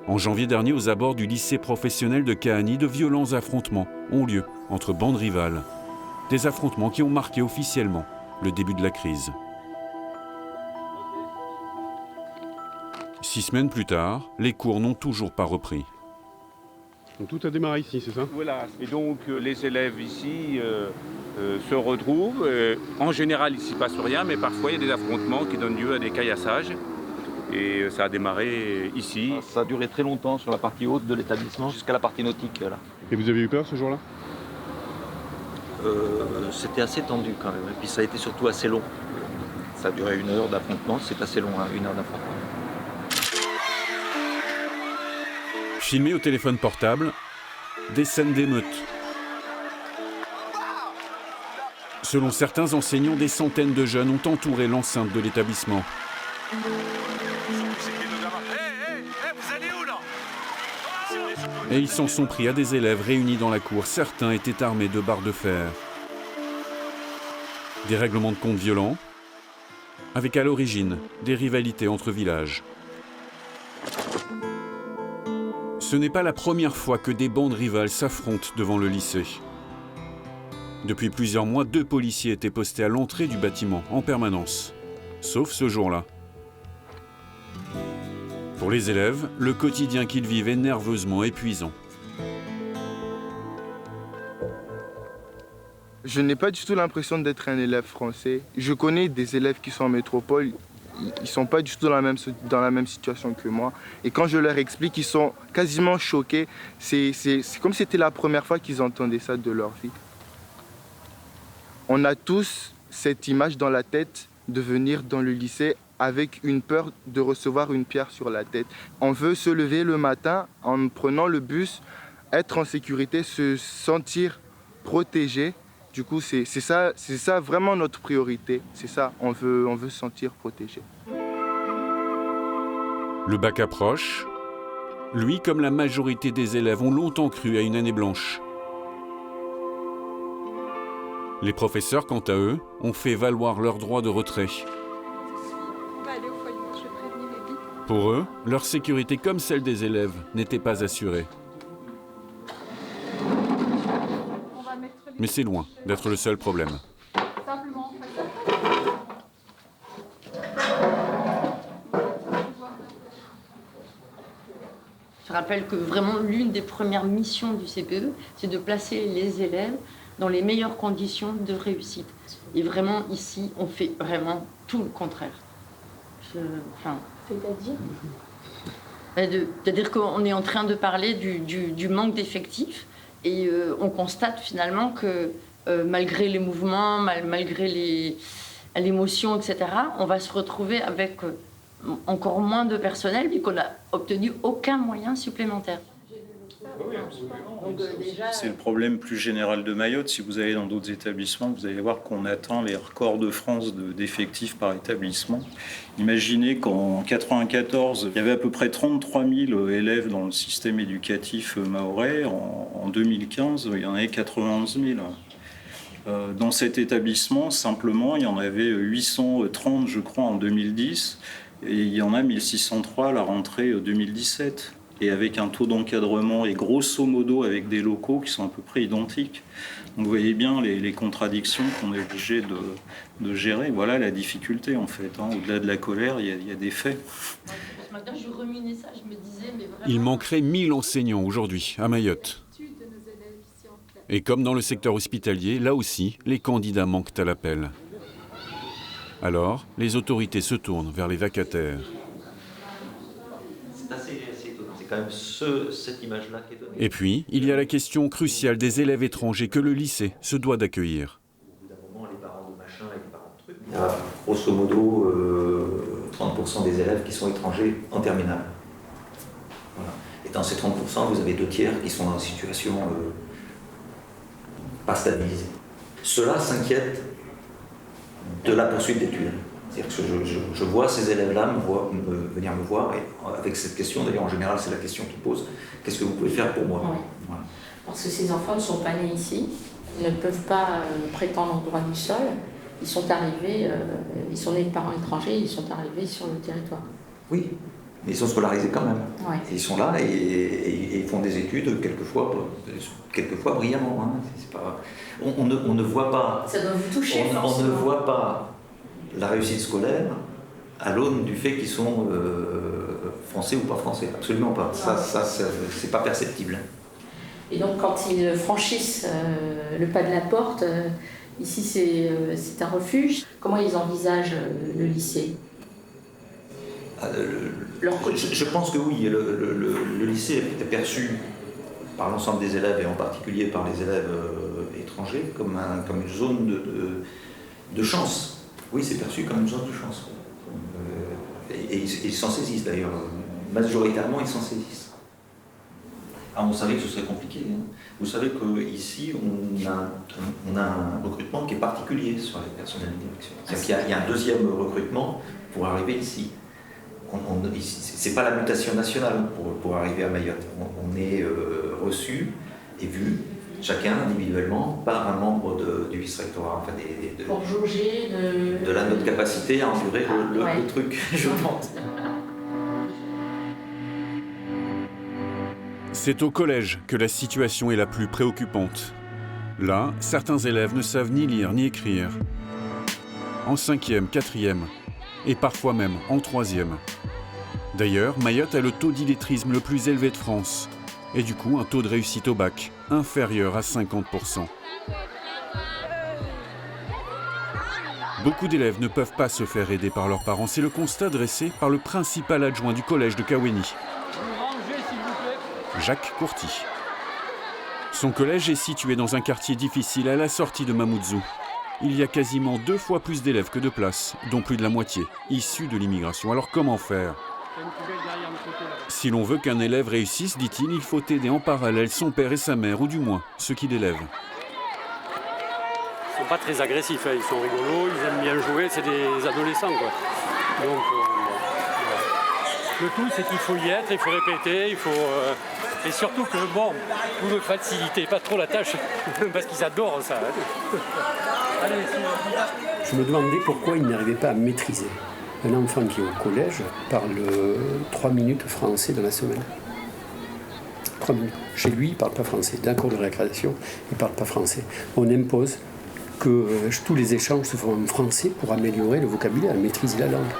En janvier dernier, aux abords du lycée professionnel de Kahani, de violents affrontements ont lieu entre bandes rivales. Des affrontements qui ont marqué officiellement le début de la crise. 6 semaines plus tard, les cours n'ont toujours pas repris. Donc tout a démarré ici, c'est ça? Voilà, et donc les élèves ici se retrouvent. En général, ici ne passe rien, mais parfois il y a des affrontements qui donnent lieu à des caillassages. Et ça a démarré ici. Ça a duré très longtemps sur la partie haute de l'établissement jusqu'à la partie nautique. Là. Et vous avez eu peur ce jour-là? C'était assez tendu quand même. Et puis ça a été surtout assez long. Ça a duré 1 heure d'affrontement. C'est assez long, hein, 1 heure d'affrontement. Filmé au téléphone portable, des scènes d'émeutes. Selon certains enseignants, des centaines de jeunes ont entouré l'enceinte de l'établissement. Et ils s'en sont pris à des élèves réunis dans la cour. Certains étaient armés de barres de fer. Des règlements de compte violents, avec à l'origine des rivalités entre villages. Ce n'est pas la première fois que des bandes rivales s'affrontent devant le lycée. Depuis plusieurs mois, 2 policiers étaient postés à l'entrée du bâtiment en permanence, sauf ce jour-là. Pour les élèves, le quotidien qu'ils vivent est nerveusement épuisant. Je n'ai pas du tout l'impression d'être un élève français. Je connais des élèves qui sont en métropole, ils ne sont pas du tout dans la même situation que moi. Et quand je leur explique, ils sont quasiment choqués. C'est comme si c'était la première fois qu'ils entendaient ça de leur vie. On a tous cette image dans la tête de venir dans le lycée avec une peur de recevoir une pierre sur la tête. On veut se lever le matin en prenant le bus, être en sécurité, se sentir protégé. Du coup, c'est ça vraiment notre priorité. C'est ça, on veut se sentir protégé. Le bac approche. Lui, comme la majorité des élèves, ont longtemps cru à une année blanche. Les professeurs, quant à eux, ont fait valoir leur droit de retrait. Pour eux, leur sécurité comme celle des élèves n'était pas assurée. Mais c'est loin d'être le seul problème. Je rappelle que vraiment l'une des premières missions du CPE, c'est de placer les élèves dans les meilleures conditions de réussite. Et vraiment ici, on fait vraiment tout le contraire. C'est-à-dire qu'on est en train de parler du manque d'effectifs et on constate finalement que malgré les mouvements, malgré l'émotion, etc., on va se retrouver avec encore moins de personnel puisqu'on n'a obtenu aucun moyen supplémentaire. C'est le problème plus général de Mayotte. Si vous allez dans d'autres établissements, vous allez voir qu'on atteint les records de France d'effectifs par établissement. Imaginez qu'en 1994, il y avait à peu près 33 000 élèves dans le système éducatif mahorais. En 2015, il y en avait 91 000. Dans cet établissement, simplement, il y en avait 830, je crois, en 2010. Et il y en a 1603 à la rentrée 2017. Et avec un taux d'encadrement et grosso modo avec des locaux qui sont à peu près identiques. Donc vous voyez bien les contradictions qu'on est obligé de gérer. Voilà la difficulté en fait. Au-delà de la colère, il y a des faits. Ce matin, je ruminais ça, je me disais... Mais vraiment... Il manquerait 1000 enseignants aujourd'hui à Mayotte. Et comme dans le secteur hospitalier, là aussi, les candidats manquent à l'appel. Alors, les autorités se tournent vers les vacataires. C'est assez étonnant. C'est quand même cette image-là qui est donnée. Et puis, il y a la question cruciale des élèves étrangers que le lycée se doit d'accueillir. Au bout d'un moment, les parents de machin et les parents de trucs. Il y a grosso modo 30% des élèves qui sont étrangers en terminale. Voilà. Et dans ces 30%, vous avez 2 tiers qui sont dans une situation pas stabilisée. Ceux-là s'inquiètent de la poursuite d'études. C'est-à-dire que je vois ces élèves-là venir me voir, et avec cette question, d'ailleurs en général c'est la question qu'ils posent, qu'est-ce que vous pouvez faire pour moi? Oui. Voilà. Parce que ces enfants ne sont pas nés ici, ils ne peuvent pas prétendre au droit du sol, ils sont arrivés, ils sont nés de parents étrangers, ils sont arrivés sur le territoire. Oui, mais ils sont scolarisés quand même. Ouais. Ils sont là et ils font des études quelquefois brillamment. Hein. C'est pas, on ne voit pas. Ça doit vous toucher, on ne voit pas la réussite scolaire à l'aune du fait qu'ils sont français ou pas français. Absolument pas. Ça c'est pas perceptible. Et donc quand ils franchissent le pas de la porte, ici c'est un refuge. Comment ils envisagent le lycée? Je pense que oui, le lycée est perçu par l'ensemble des élèves et en particulier par les élèves étrangers comme une zone de chance. Oui, c'est perçu comme une zone de chance. Et ils s'en saisissent d'ailleurs. Majoritairement, ils s'en saisissent. Ah, on savait que ce serait compliqué. Hein. Vous savez qu'ici, on a un recrutement qui est particulier sur les personnels de direction. C'est-à-dire qu'il y a un deuxième recrutement pour arriver ici. C'est pas la mutation nationale pour arriver à Mayotte. On est reçu et vu, chacun individuellement, par un membre du vice-rectorat. Enfin, pour jauger de notre capacité à endurer le truc, je pense. C'est au collège que la situation est la plus préoccupante. Là, certains élèves ne savent ni lire ni écrire. En 5e, 4e et parfois même en 3e. D'ailleurs, Mayotte a le taux d'illettrisme le plus élevé de France et du coup un taux de réussite au bac inférieur à 50%. Beaucoup d'élèves ne peuvent pas se faire aider par leurs parents. C'est le constat dressé par le principal adjoint du collège de Kaweni, Jacques Courty. Son collège est situé dans un quartier difficile à la sortie de Mamoudzou. Il y a quasiment 2 fois plus d'élèves que de places, dont plus de la moitié, issus de l'immigration. Alors comment faire? Si l'on veut qu'un élève réussisse, dit-il, il faut aider en parallèle son père et sa mère, ou du moins ceux qui l'élèvent. Ils ne sont pas très agressifs, hein. Ils sont rigolos, ils aiment bien jouer, c'est des adolescents, quoi. Donc, le tout, c'est qu'il faut y être, il faut répéter, il faut... Et surtout que, bon, vous ne facilitez pas trop la tâche, parce qu'ils adorent ça. Hein. Allez, je me demandais pourquoi ils n'arrivaient pas à maîtriser. Un enfant qui est au collège parle 3 minutes français dans la semaine. 3 minutes. Chez lui, il ne parle pas français. D'un cours de récréation, il ne parle pas français. On impose que tous les échanges se font en français pour améliorer le vocabulaire, maîtriser la langue.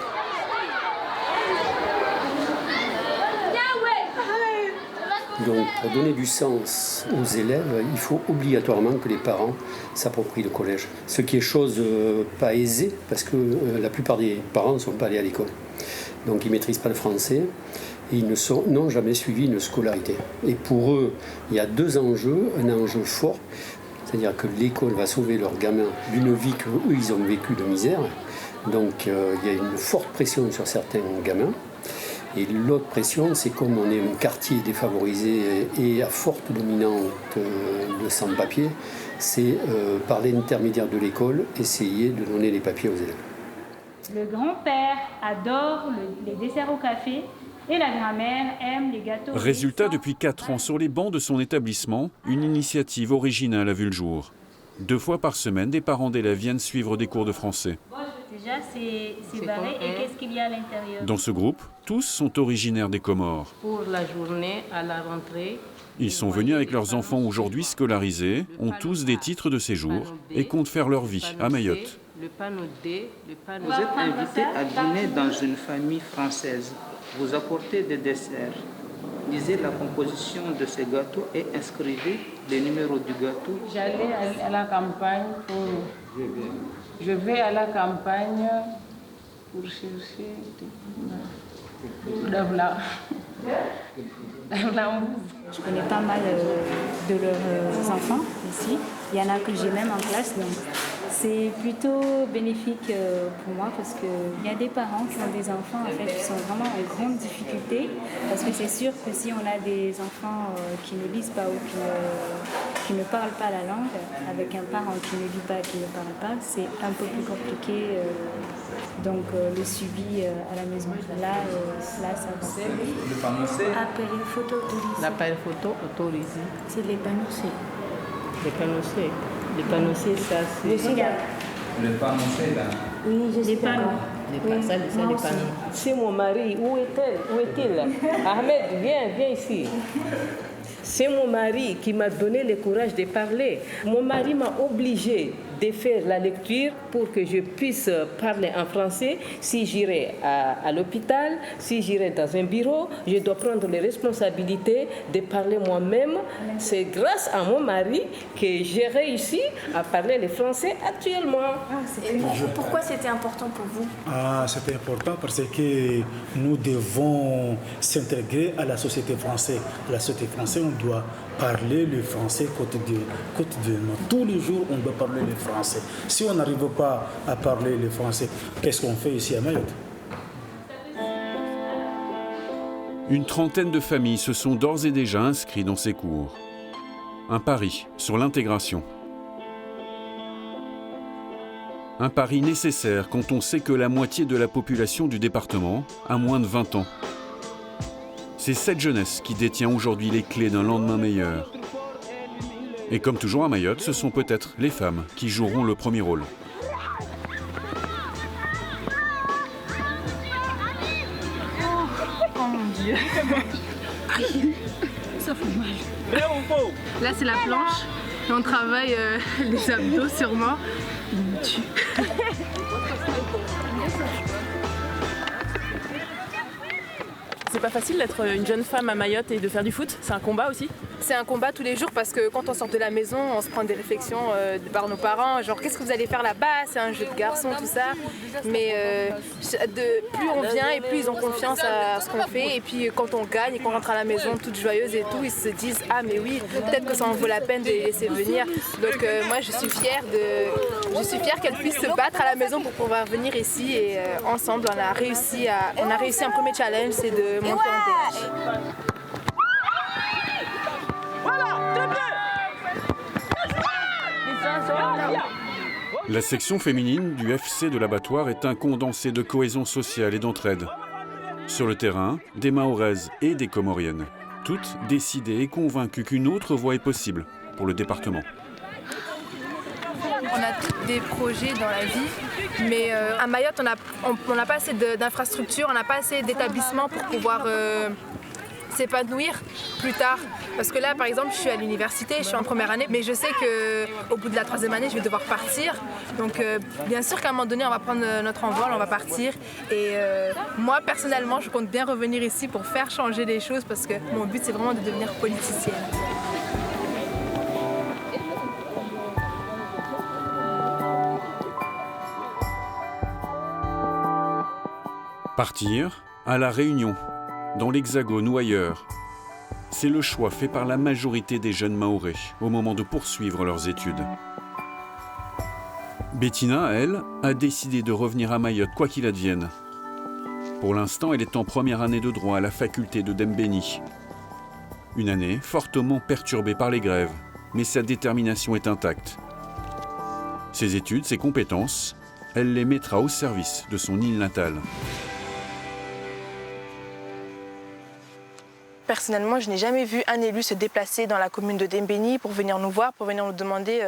Donc, pour donner du sens aux élèves, il faut obligatoirement que les parents s'approprient le collège. Ce qui est chose pas aisée, parce que la plupart des parents ne sont pas allés à l'école. Donc, ils ne maîtrisent pas le français et ils n'ont jamais suivi une scolarité. Et pour eux, il y a 2 enjeux. Un enjeu fort, c'est-à-dire que l'école va sauver leurs gamins d'une vie qu'eux, ils ont vécue de misère. Donc, il y a une forte pression sur certains gamins. Et l'autre pression, c'est comme on est un quartier défavorisé et à forte dominante de sans-papiers, c'est par l'intermédiaire de l'école, essayer de donner les papiers aux élèves. Le grand-père adore les desserts au café et la grand-mère aime les gâteaux. Résultat, depuis 4 ans, sur les bancs de son établissement, une initiative originale a vu le jour. 2 fois par semaine, des parents d'élèves viennent suivre des cours de français. Déjà, c'est barré. Et qu'est-ce qu'il y a à l'intérieur? Dans ce groupe, tous sont originaires des Comores. Pour la journée, à la rentrée... Ils sont venus avec leurs enfants aujourd'hui scolarisés, ont tous des titres de séjour et comptent faire leur vie à Mayotte. Vous êtes invité à dîner dans une famille française. Vous apportez des desserts. Lisez la composition de ces gâteaux et inscrivez les numéros du gâteau. J'allais à la campagne pour... Je vais à la campagne pour chercher Davla. Je connais pas mal de leurs enfants ici. Il y en a que j'ai même en classe. Donc c'est plutôt bénéfique pour moi parce qu'il y a des parents qui ont des enfants en fait, qui sont vraiment en grande difficulté. Parce que c'est sûr que si on a des enfants qui ne lisent pas ou qui ne parle pas la langue, avec un parent qui ne lit pas, qui ne parle pas, c'est un peu plus compliqué. Donc le suivi à la maison. Là ça va. Le panneau C. Appareil photo autorisé. L'appareil photo autorisé. C'est les panneaux C. Les panneaux C. Les panneaux C, ça c'est. Regarde. Le panneau C là. Oui, je sais pas. Ça, les panneaux. C'est mon mari. Où est-elle? Où est-il? Ahmed, viens ici. C'est mon mari qui m'a donné le courage de parler. Mon mari m'a obligé de faire la lecture pour que je puisse parler en français. Si j'irai à l'hôpital, si j'irai dans un bureau, je dois prendre les responsabilités de parler moi-même. C'est grâce à mon mari que j'ai réussi à parler le français actuellement. Pourquoi c'était important pour vous? C'était important parce que nous devons s'intégrer à la société française. La société française, on doit parler le français quotidiennement. Tous les jours, on doit parler le français. Si on n'arrive pas à parler le français, qu'est-ce qu'on fait ici à Mayotte? Une trentaine de familles se sont d'ores et déjà inscrites dans ces cours. Un pari sur l'intégration. Un pari nécessaire quand on sait que la moitié de la population du département a moins de 20 ans. C'est cette jeunesse qui détient aujourd'hui les clés d'un lendemain meilleur. Et comme toujours à Mayotte, ce sont peut-être les femmes qui joueront le premier rôle. Oh mon Dieu. Ça fait mal. Là c'est la planche et on travaille les abdos sûrement. Il me tue. C'est pas facile d'être une jeune femme à Mayotte et de faire du foot, c'est un combat aussi. C'est un combat tous les jours parce que quand on sort de la maison, on se prend des réflexions par nos parents, genre qu'est-ce que vous allez faire là-bas, c'est un jeu de garçon, tout ça. Mais plus on vient et plus ils ont confiance à ce qu'on fait. Et puis quand on gagne et qu'on rentre à la maison toute joyeuse et tout, ils se disent ah mais oui, peut-être que ça en vaut la peine de les laisser venir. Donc moi je suis fière qu'elles puissent se battre à la maison pour pouvoir venir ici et ensemble on a réussi un premier challenge, c'est de monter en DH. La section féminine du FC de l'Abattoir est un condensé de cohésion sociale et d'entraide. Sur le terrain, des Mahoraises et des Comoriennes, toutes décidées et convaincues qu'une autre voie est possible pour le département. On a tous des projets dans la vie, mais à Mayotte, on n'a pas assez d'infrastructures, on n'a pas assez d'établissements pour pouvoir s'épanouir plus tard. Parce que là, par exemple, je suis à l'université, je suis en première année, mais je sais qu'au bout de la troisième année, je vais devoir partir. Donc, bien sûr qu'à un moment donné, on va prendre notre envol, on va partir. Et moi, personnellement, je compte bien revenir ici pour faire changer les choses parce que mon but, c'est vraiment de devenir politicienne. Partir à La Réunion, dans l'Hexagone ou ailleurs. C'est le choix fait par la majorité des jeunes Mahorais au moment de poursuivre leurs études. Bettina, elle, a décidé de revenir à Mayotte quoi qu'il advienne. Pour l'instant, elle est en première année de droit à la faculté de Dembéni. Une année fortement perturbée par les grèves, mais sa détermination est intacte. Ses études, ses compétences, elle les mettra au service de son île natale. Personnellement, je n'ai jamais vu un élu se déplacer dans la commune de Dembéni pour venir nous voir, pour venir nous demander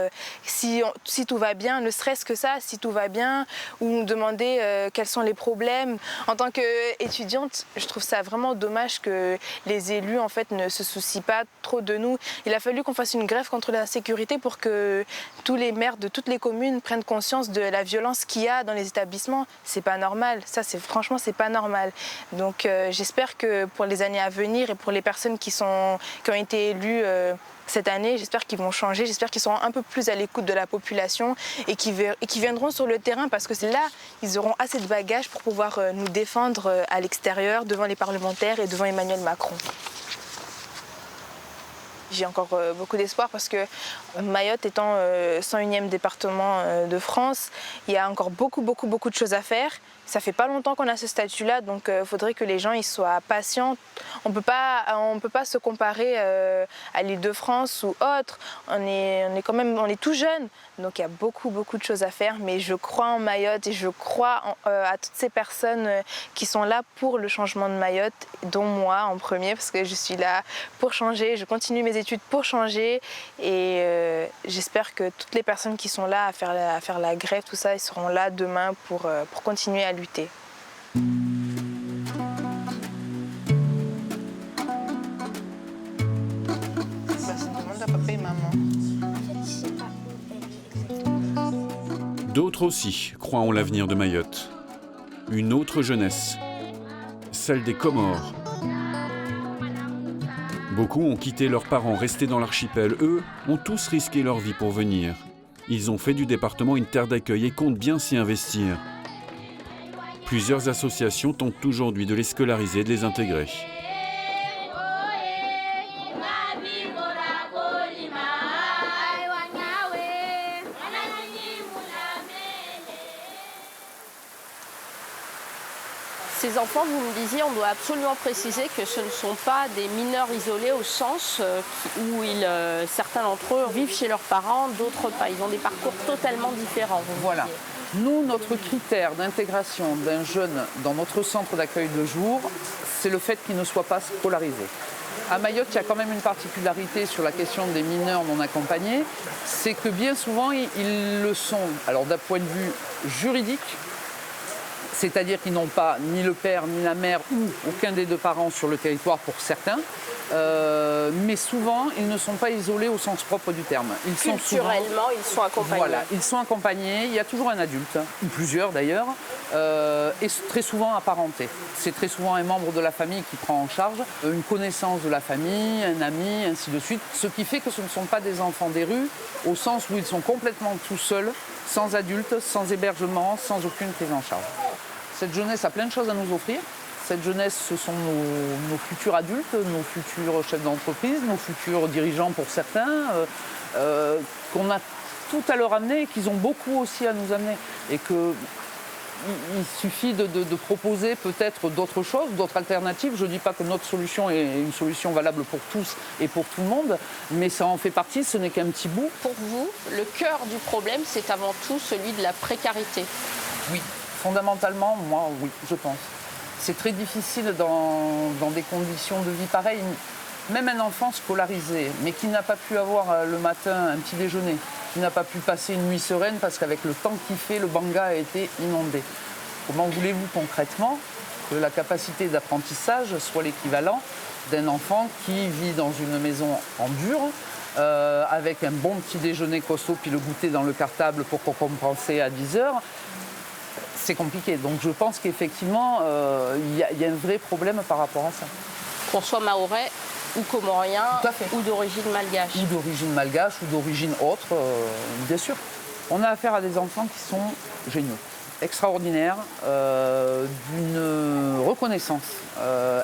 si tout va bien, ne serait-ce que ça, si tout va bien, ou nous demander quels sont les problèmes. En tant qu'étudiante, je trouve ça vraiment dommage que les élus en fait, ne se soucient pas trop de nous. Il a fallu qu'on fasse une grève contre l'insécurité pour que tous les maires de toutes les communes prennent conscience de la violence qu'il y a dans les établissements. C'est pas normal, ça franchement c'est pas normal. Donc j'espère que pour les années à venir et pour les personnes qui ont été élues cette année, j'espère qu'ils vont changer, j'espère qu'ils seront un peu plus à l'écoute de la population et qui viendront sur le terrain parce que c'est là ils auront assez de bagages pour pouvoir nous défendre à l'extérieur, devant les parlementaires et devant Emmanuel Macron. J'ai encore beaucoup d'espoir parce que Mayotte étant 101e département de France, il y a encore beaucoup de choses à faire. Ça fait pas longtemps qu'on a ce statut-là, donc il faudrait que les gens ils soient patients. On peut pas se comparer à l'Île-de-France ou autre. On est tout jeune, donc il y a beaucoup de choses à faire. Mais je crois en Mayotte et je crois à toutes ces personnes qui sont là pour le changement de Mayotte, dont moi en premier, parce que je suis là pour changer. Je continue mes études pour changer et j'espère que toutes les personnes qui sont là à faire la grève, tout ça, ils seront là demain pour continuer à lutter. D'autres aussi croient en l'avenir de Mayotte. Une autre jeunesse, celle des Comores. Beaucoup ont quitté leurs parents, restés dans l'archipel. Eux ont tous risqué leur vie pour venir. Ils ont fait du département une terre d'accueil et comptent bien s'y investir. Plusieurs associations tentent aujourd'hui de les scolariser et de les intégrer. Ces enfants, vous me disiez, on doit absolument préciser que ce ne sont pas des mineurs isolés au sens où certains d'entre eux vivent chez leurs parents, d'autres pas. Ils ont des parcours totalement différents. Voilà. Nous, notre critère d'intégration d'un jeune dans notre centre d'accueil de jour, c'est le fait qu'il ne soit pas scolarisé. À Mayotte, il y a quand même une particularité sur la question des mineurs non accompagnés, c'est que bien souvent, ils le sont. Alors d'un point de vue juridique, c'est-à-dire qu'ils n'ont pas ni le père ni la mère ou aucun des deux parents sur le territoire pour certains, mais souvent ils ne sont pas isolés au sens propre du terme. Culturellement, ils sont accompagnés. Voilà, ils sont accompagnés, il y a toujours un adulte, ou plusieurs d'ailleurs, et très souvent apparentés. C'est très souvent un membre de la famille qui prend en charge, une connaissance de la famille, un ami, ainsi de suite, ce qui fait que ce ne sont pas des enfants des rues, au sens où ils sont complètement tout seuls, sans adultes, sans hébergement, sans aucune prise en charge. Cette jeunesse a plein de choses à nous offrir. Cette jeunesse, ce sont nos futurs adultes, nos futurs chefs d'entreprise, nos futurs dirigeants pour certains, qu'on a tout à leur amener et qu'ils ont beaucoup aussi à nous amener. Et qu'il suffit de proposer peut-être d'autres choses, d'autres alternatives. Je ne dis pas que notre solution est une solution valable pour tous et pour tout le monde, mais ça en fait partie, ce n'est qu'un petit bout. Pour vous, le cœur du problème, c'est avant tout celui de la précarité. Oui. Fondamentalement, moi, oui, je pense. C'est très difficile dans des conditions de vie pareilles. Même un enfant scolarisé, mais qui n'a pas pu avoir le matin un petit déjeuner, qui n'a pas pu passer une nuit sereine parce qu'avec le temps qu'il fait, le Banga a été inondé. Comment voulez-vous concrètement que la capacité d'apprentissage soit l'équivalent d'un enfant qui vit dans une maison en dur, avec un bon petit déjeuner costaud, puis le goûter dans le cartable pour compenser à 10 heures? C'est compliqué. Donc je pense qu'effectivement, il y a un vrai problème par rapport à ça. Qu'on soit mahorais ou comorien ou d'origine malgache. Ou d'origine malgache ou d'origine autre, bien sûr. On a affaire à des enfants qui sont géniaux, extraordinaires, d'une reconnaissance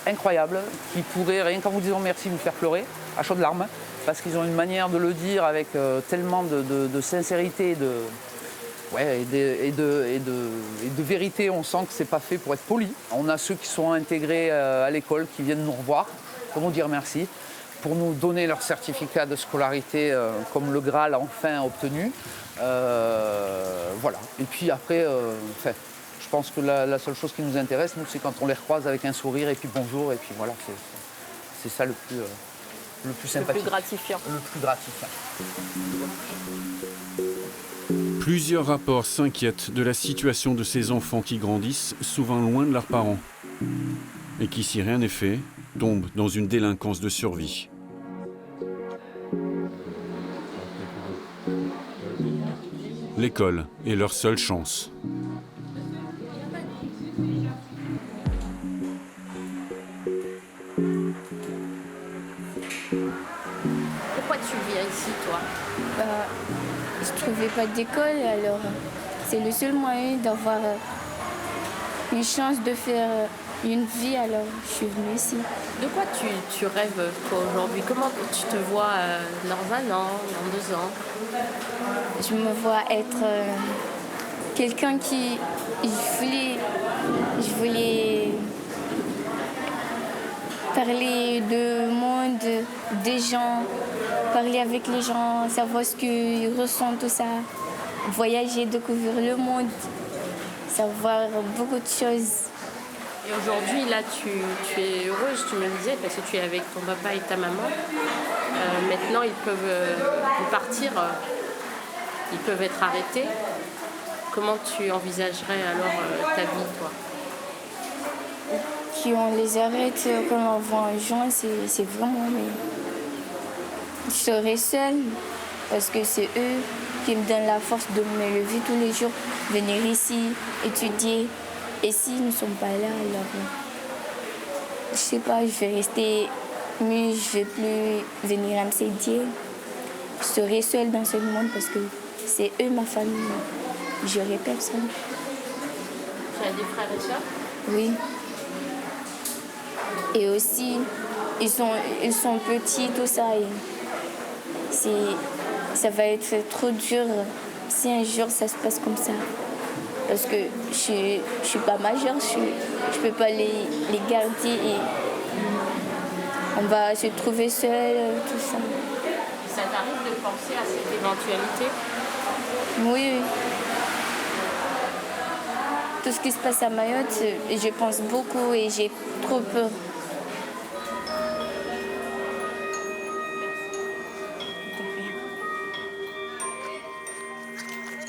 incroyable, qui pourraient, rien qu'en vous disant merci, vous faire pleurer à chaudes larmes, parce qu'ils ont une manière de le dire avec tellement de sincérité et de vérité. On sent que c'est pas fait pour être poli. On a ceux qui sont intégrés à l'école, qui viennent nous revoir pour nous dire merci, pour nous donner leur certificat de scolarité comme le Graal enfin obtenu. Voilà. Et puis après, je pense que la seule chose qui nous intéresse, nous, c'est quand on les recroise avec un sourire et puis bonjour, et puis voilà, c'est ça le plus sympathique. Le plus gratifiant. Le plus gratifiant. Plusieurs rapports s'inquiètent de la situation de ces enfants qui grandissent souvent loin de leurs parents et qui, si rien n'est fait, tombent dans une délinquance de survie. L'école est leur seule chance. Pourquoi tu viens ici, toi? Je ne trouvais pas d'école, alors c'est le seul moyen d'avoir une chance de faire une vie, alors je suis venue ici. De quoi tu rêves, toi, aujourd'hui? Comment tu te vois dans 1 an, dans 2 ans? Je me vois être quelqu'un qui voulait Je voulais parler du monde, des gens, parler avec les gens, savoir ce qu'ils ressentent, tout ça. Voyager, découvrir le monde, savoir beaucoup de choses. Et aujourd'hui, là, tu es heureuse, tu me disais, parce que tu es avec ton papa et ta maman. Maintenant, ils peuvent partir, ils peuvent être arrêtés. Comment tu envisagerais alors ta vie, toi? Qu'on les arrête quand on voit un joint, c'est vraiment... Mais... Je serai seule, parce que c'est eux qui me donnent la force de me lever tous les jours, venir ici, étudier. Et s'ils ne sont pas là, alors... Je sais pas, je vais rester... Mais je vais plus venir à MCD. Je serai seule dans ce monde parce que c'est eux ma famille. J'aurai personne. Tu as des frères et sœurs? Oui. Et aussi, ils sont petits, tout ça. Et ça va être trop dur si un jour ça se passe comme ça. Parce que je suis pas majeure, je peux pas les garder et on va se trouver seul, tout ça. Ça t'arrive de penser à cette éventualité? Oui. Tout ce qui se passe à Mayotte, je pense beaucoup et j'ai trop peur.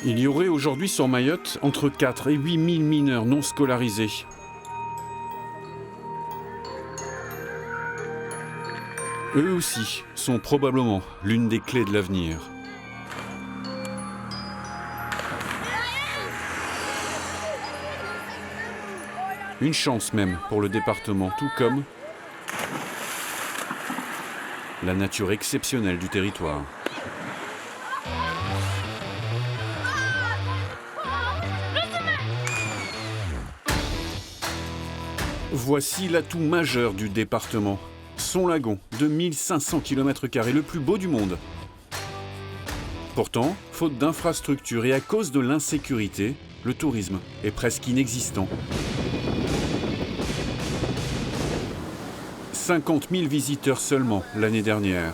Il y aurait aujourd'hui sur Mayotte entre 4 et 8 000 mineurs non scolarisés. Eux aussi sont probablement l'une des clés de l'avenir. Une chance même pour le département, tout comme la nature exceptionnelle du territoire. Voici l'atout majeur du département. Son lagon de 1500 km², le plus beau du monde. Pourtant, faute d'infrastructures et à cause de l'insécurité, le tourisme est presque inexistant. 50 000 visiteurs seulement l'année dernière.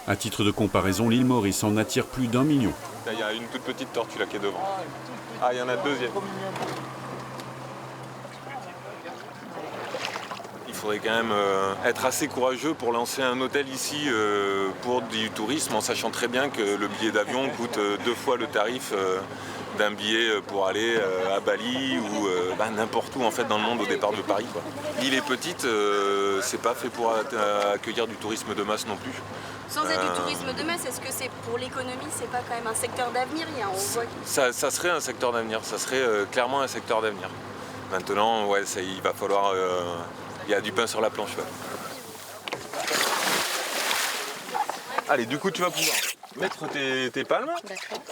À titre de comparaison, l'île Maurice en attire plus d'1 million. Il y a une toute petite tortue là qui est devant. Ah, il y en a une deuxième. Il faudrait quand même être assez courageux pour lancer un hôtel ici pour du tourisme, en sachant très bien que le billet d'avion coûte 2 fois le tarif d'un billet pour aller à Bali ou n'importe où en fait dans le monde au départ de Paris, quoi. L'île est petite, c'est pas fait pour accueillir du tourisme de masse non plus. Sans être du tourisme de masse, est-ce que c'est pour l'économie, c'est pas quand même un secteur d'avenir? Ça serait un secteur d'avenir, ça serait clairement un secteur d'avenir. Maintenant, ouais, il va falloir... il y a du pain sur la planche. Ouais. Allez, du coup, tu vas pouvoir mettre tes palmes. D'accord.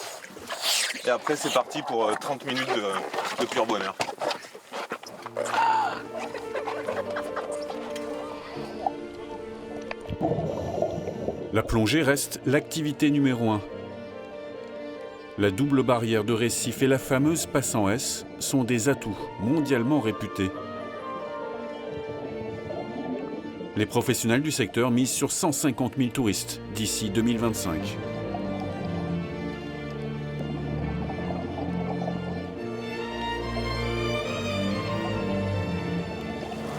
Et après, c'est parti pour 30 minutes de pur bonheur. La plongée reste l'activité numéro 1. La double barrière de récif et la fameuse passe en S sont des atouts mondialement réputés. Les professionnels du secteur misent sur 150 000 touristes d'ici 2025.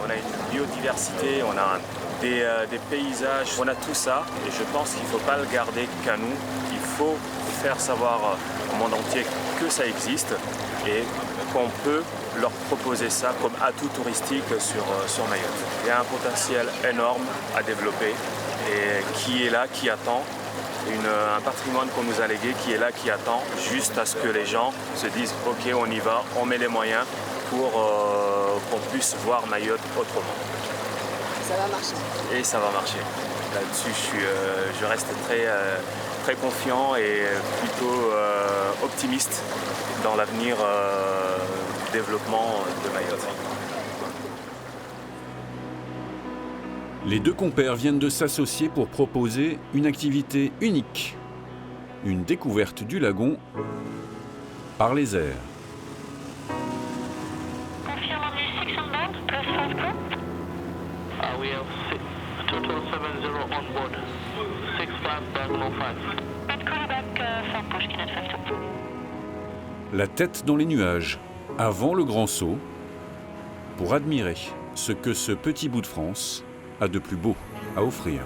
On a une biodiversité, on a des paysages, on a tout ça et je pense qu'il ne faut pas le garder qu'à nous. Il faut faire savoir au monde entier que ça existe et qu'on peut leur proposer ça comme atout touristique sur Mayotte. Il y a un potentiel énorme à développer et qui est là, qui attend. Un patrimoine qu'on nous a légué qui est là, qui attend juste à ce que les gens se disent « Ok, on y va, on met les moyens pour qu'on puisse voir Mayotte autrement. » Ça va marcher. Et ça va marcher. Là-dessus, je reste très confiant et plutôt optimiste dans l'avenir du développement de Mayotte. Les deux compères viennent de s'associer pour proposer une activité unique. Une découverte du lagon par les airs. Confirmation. We have total 70 on board. 65.05. La tête dans les nuages, avant le grand saut, pour admirer ce que ce petit bout de France a de plus beau à offrir.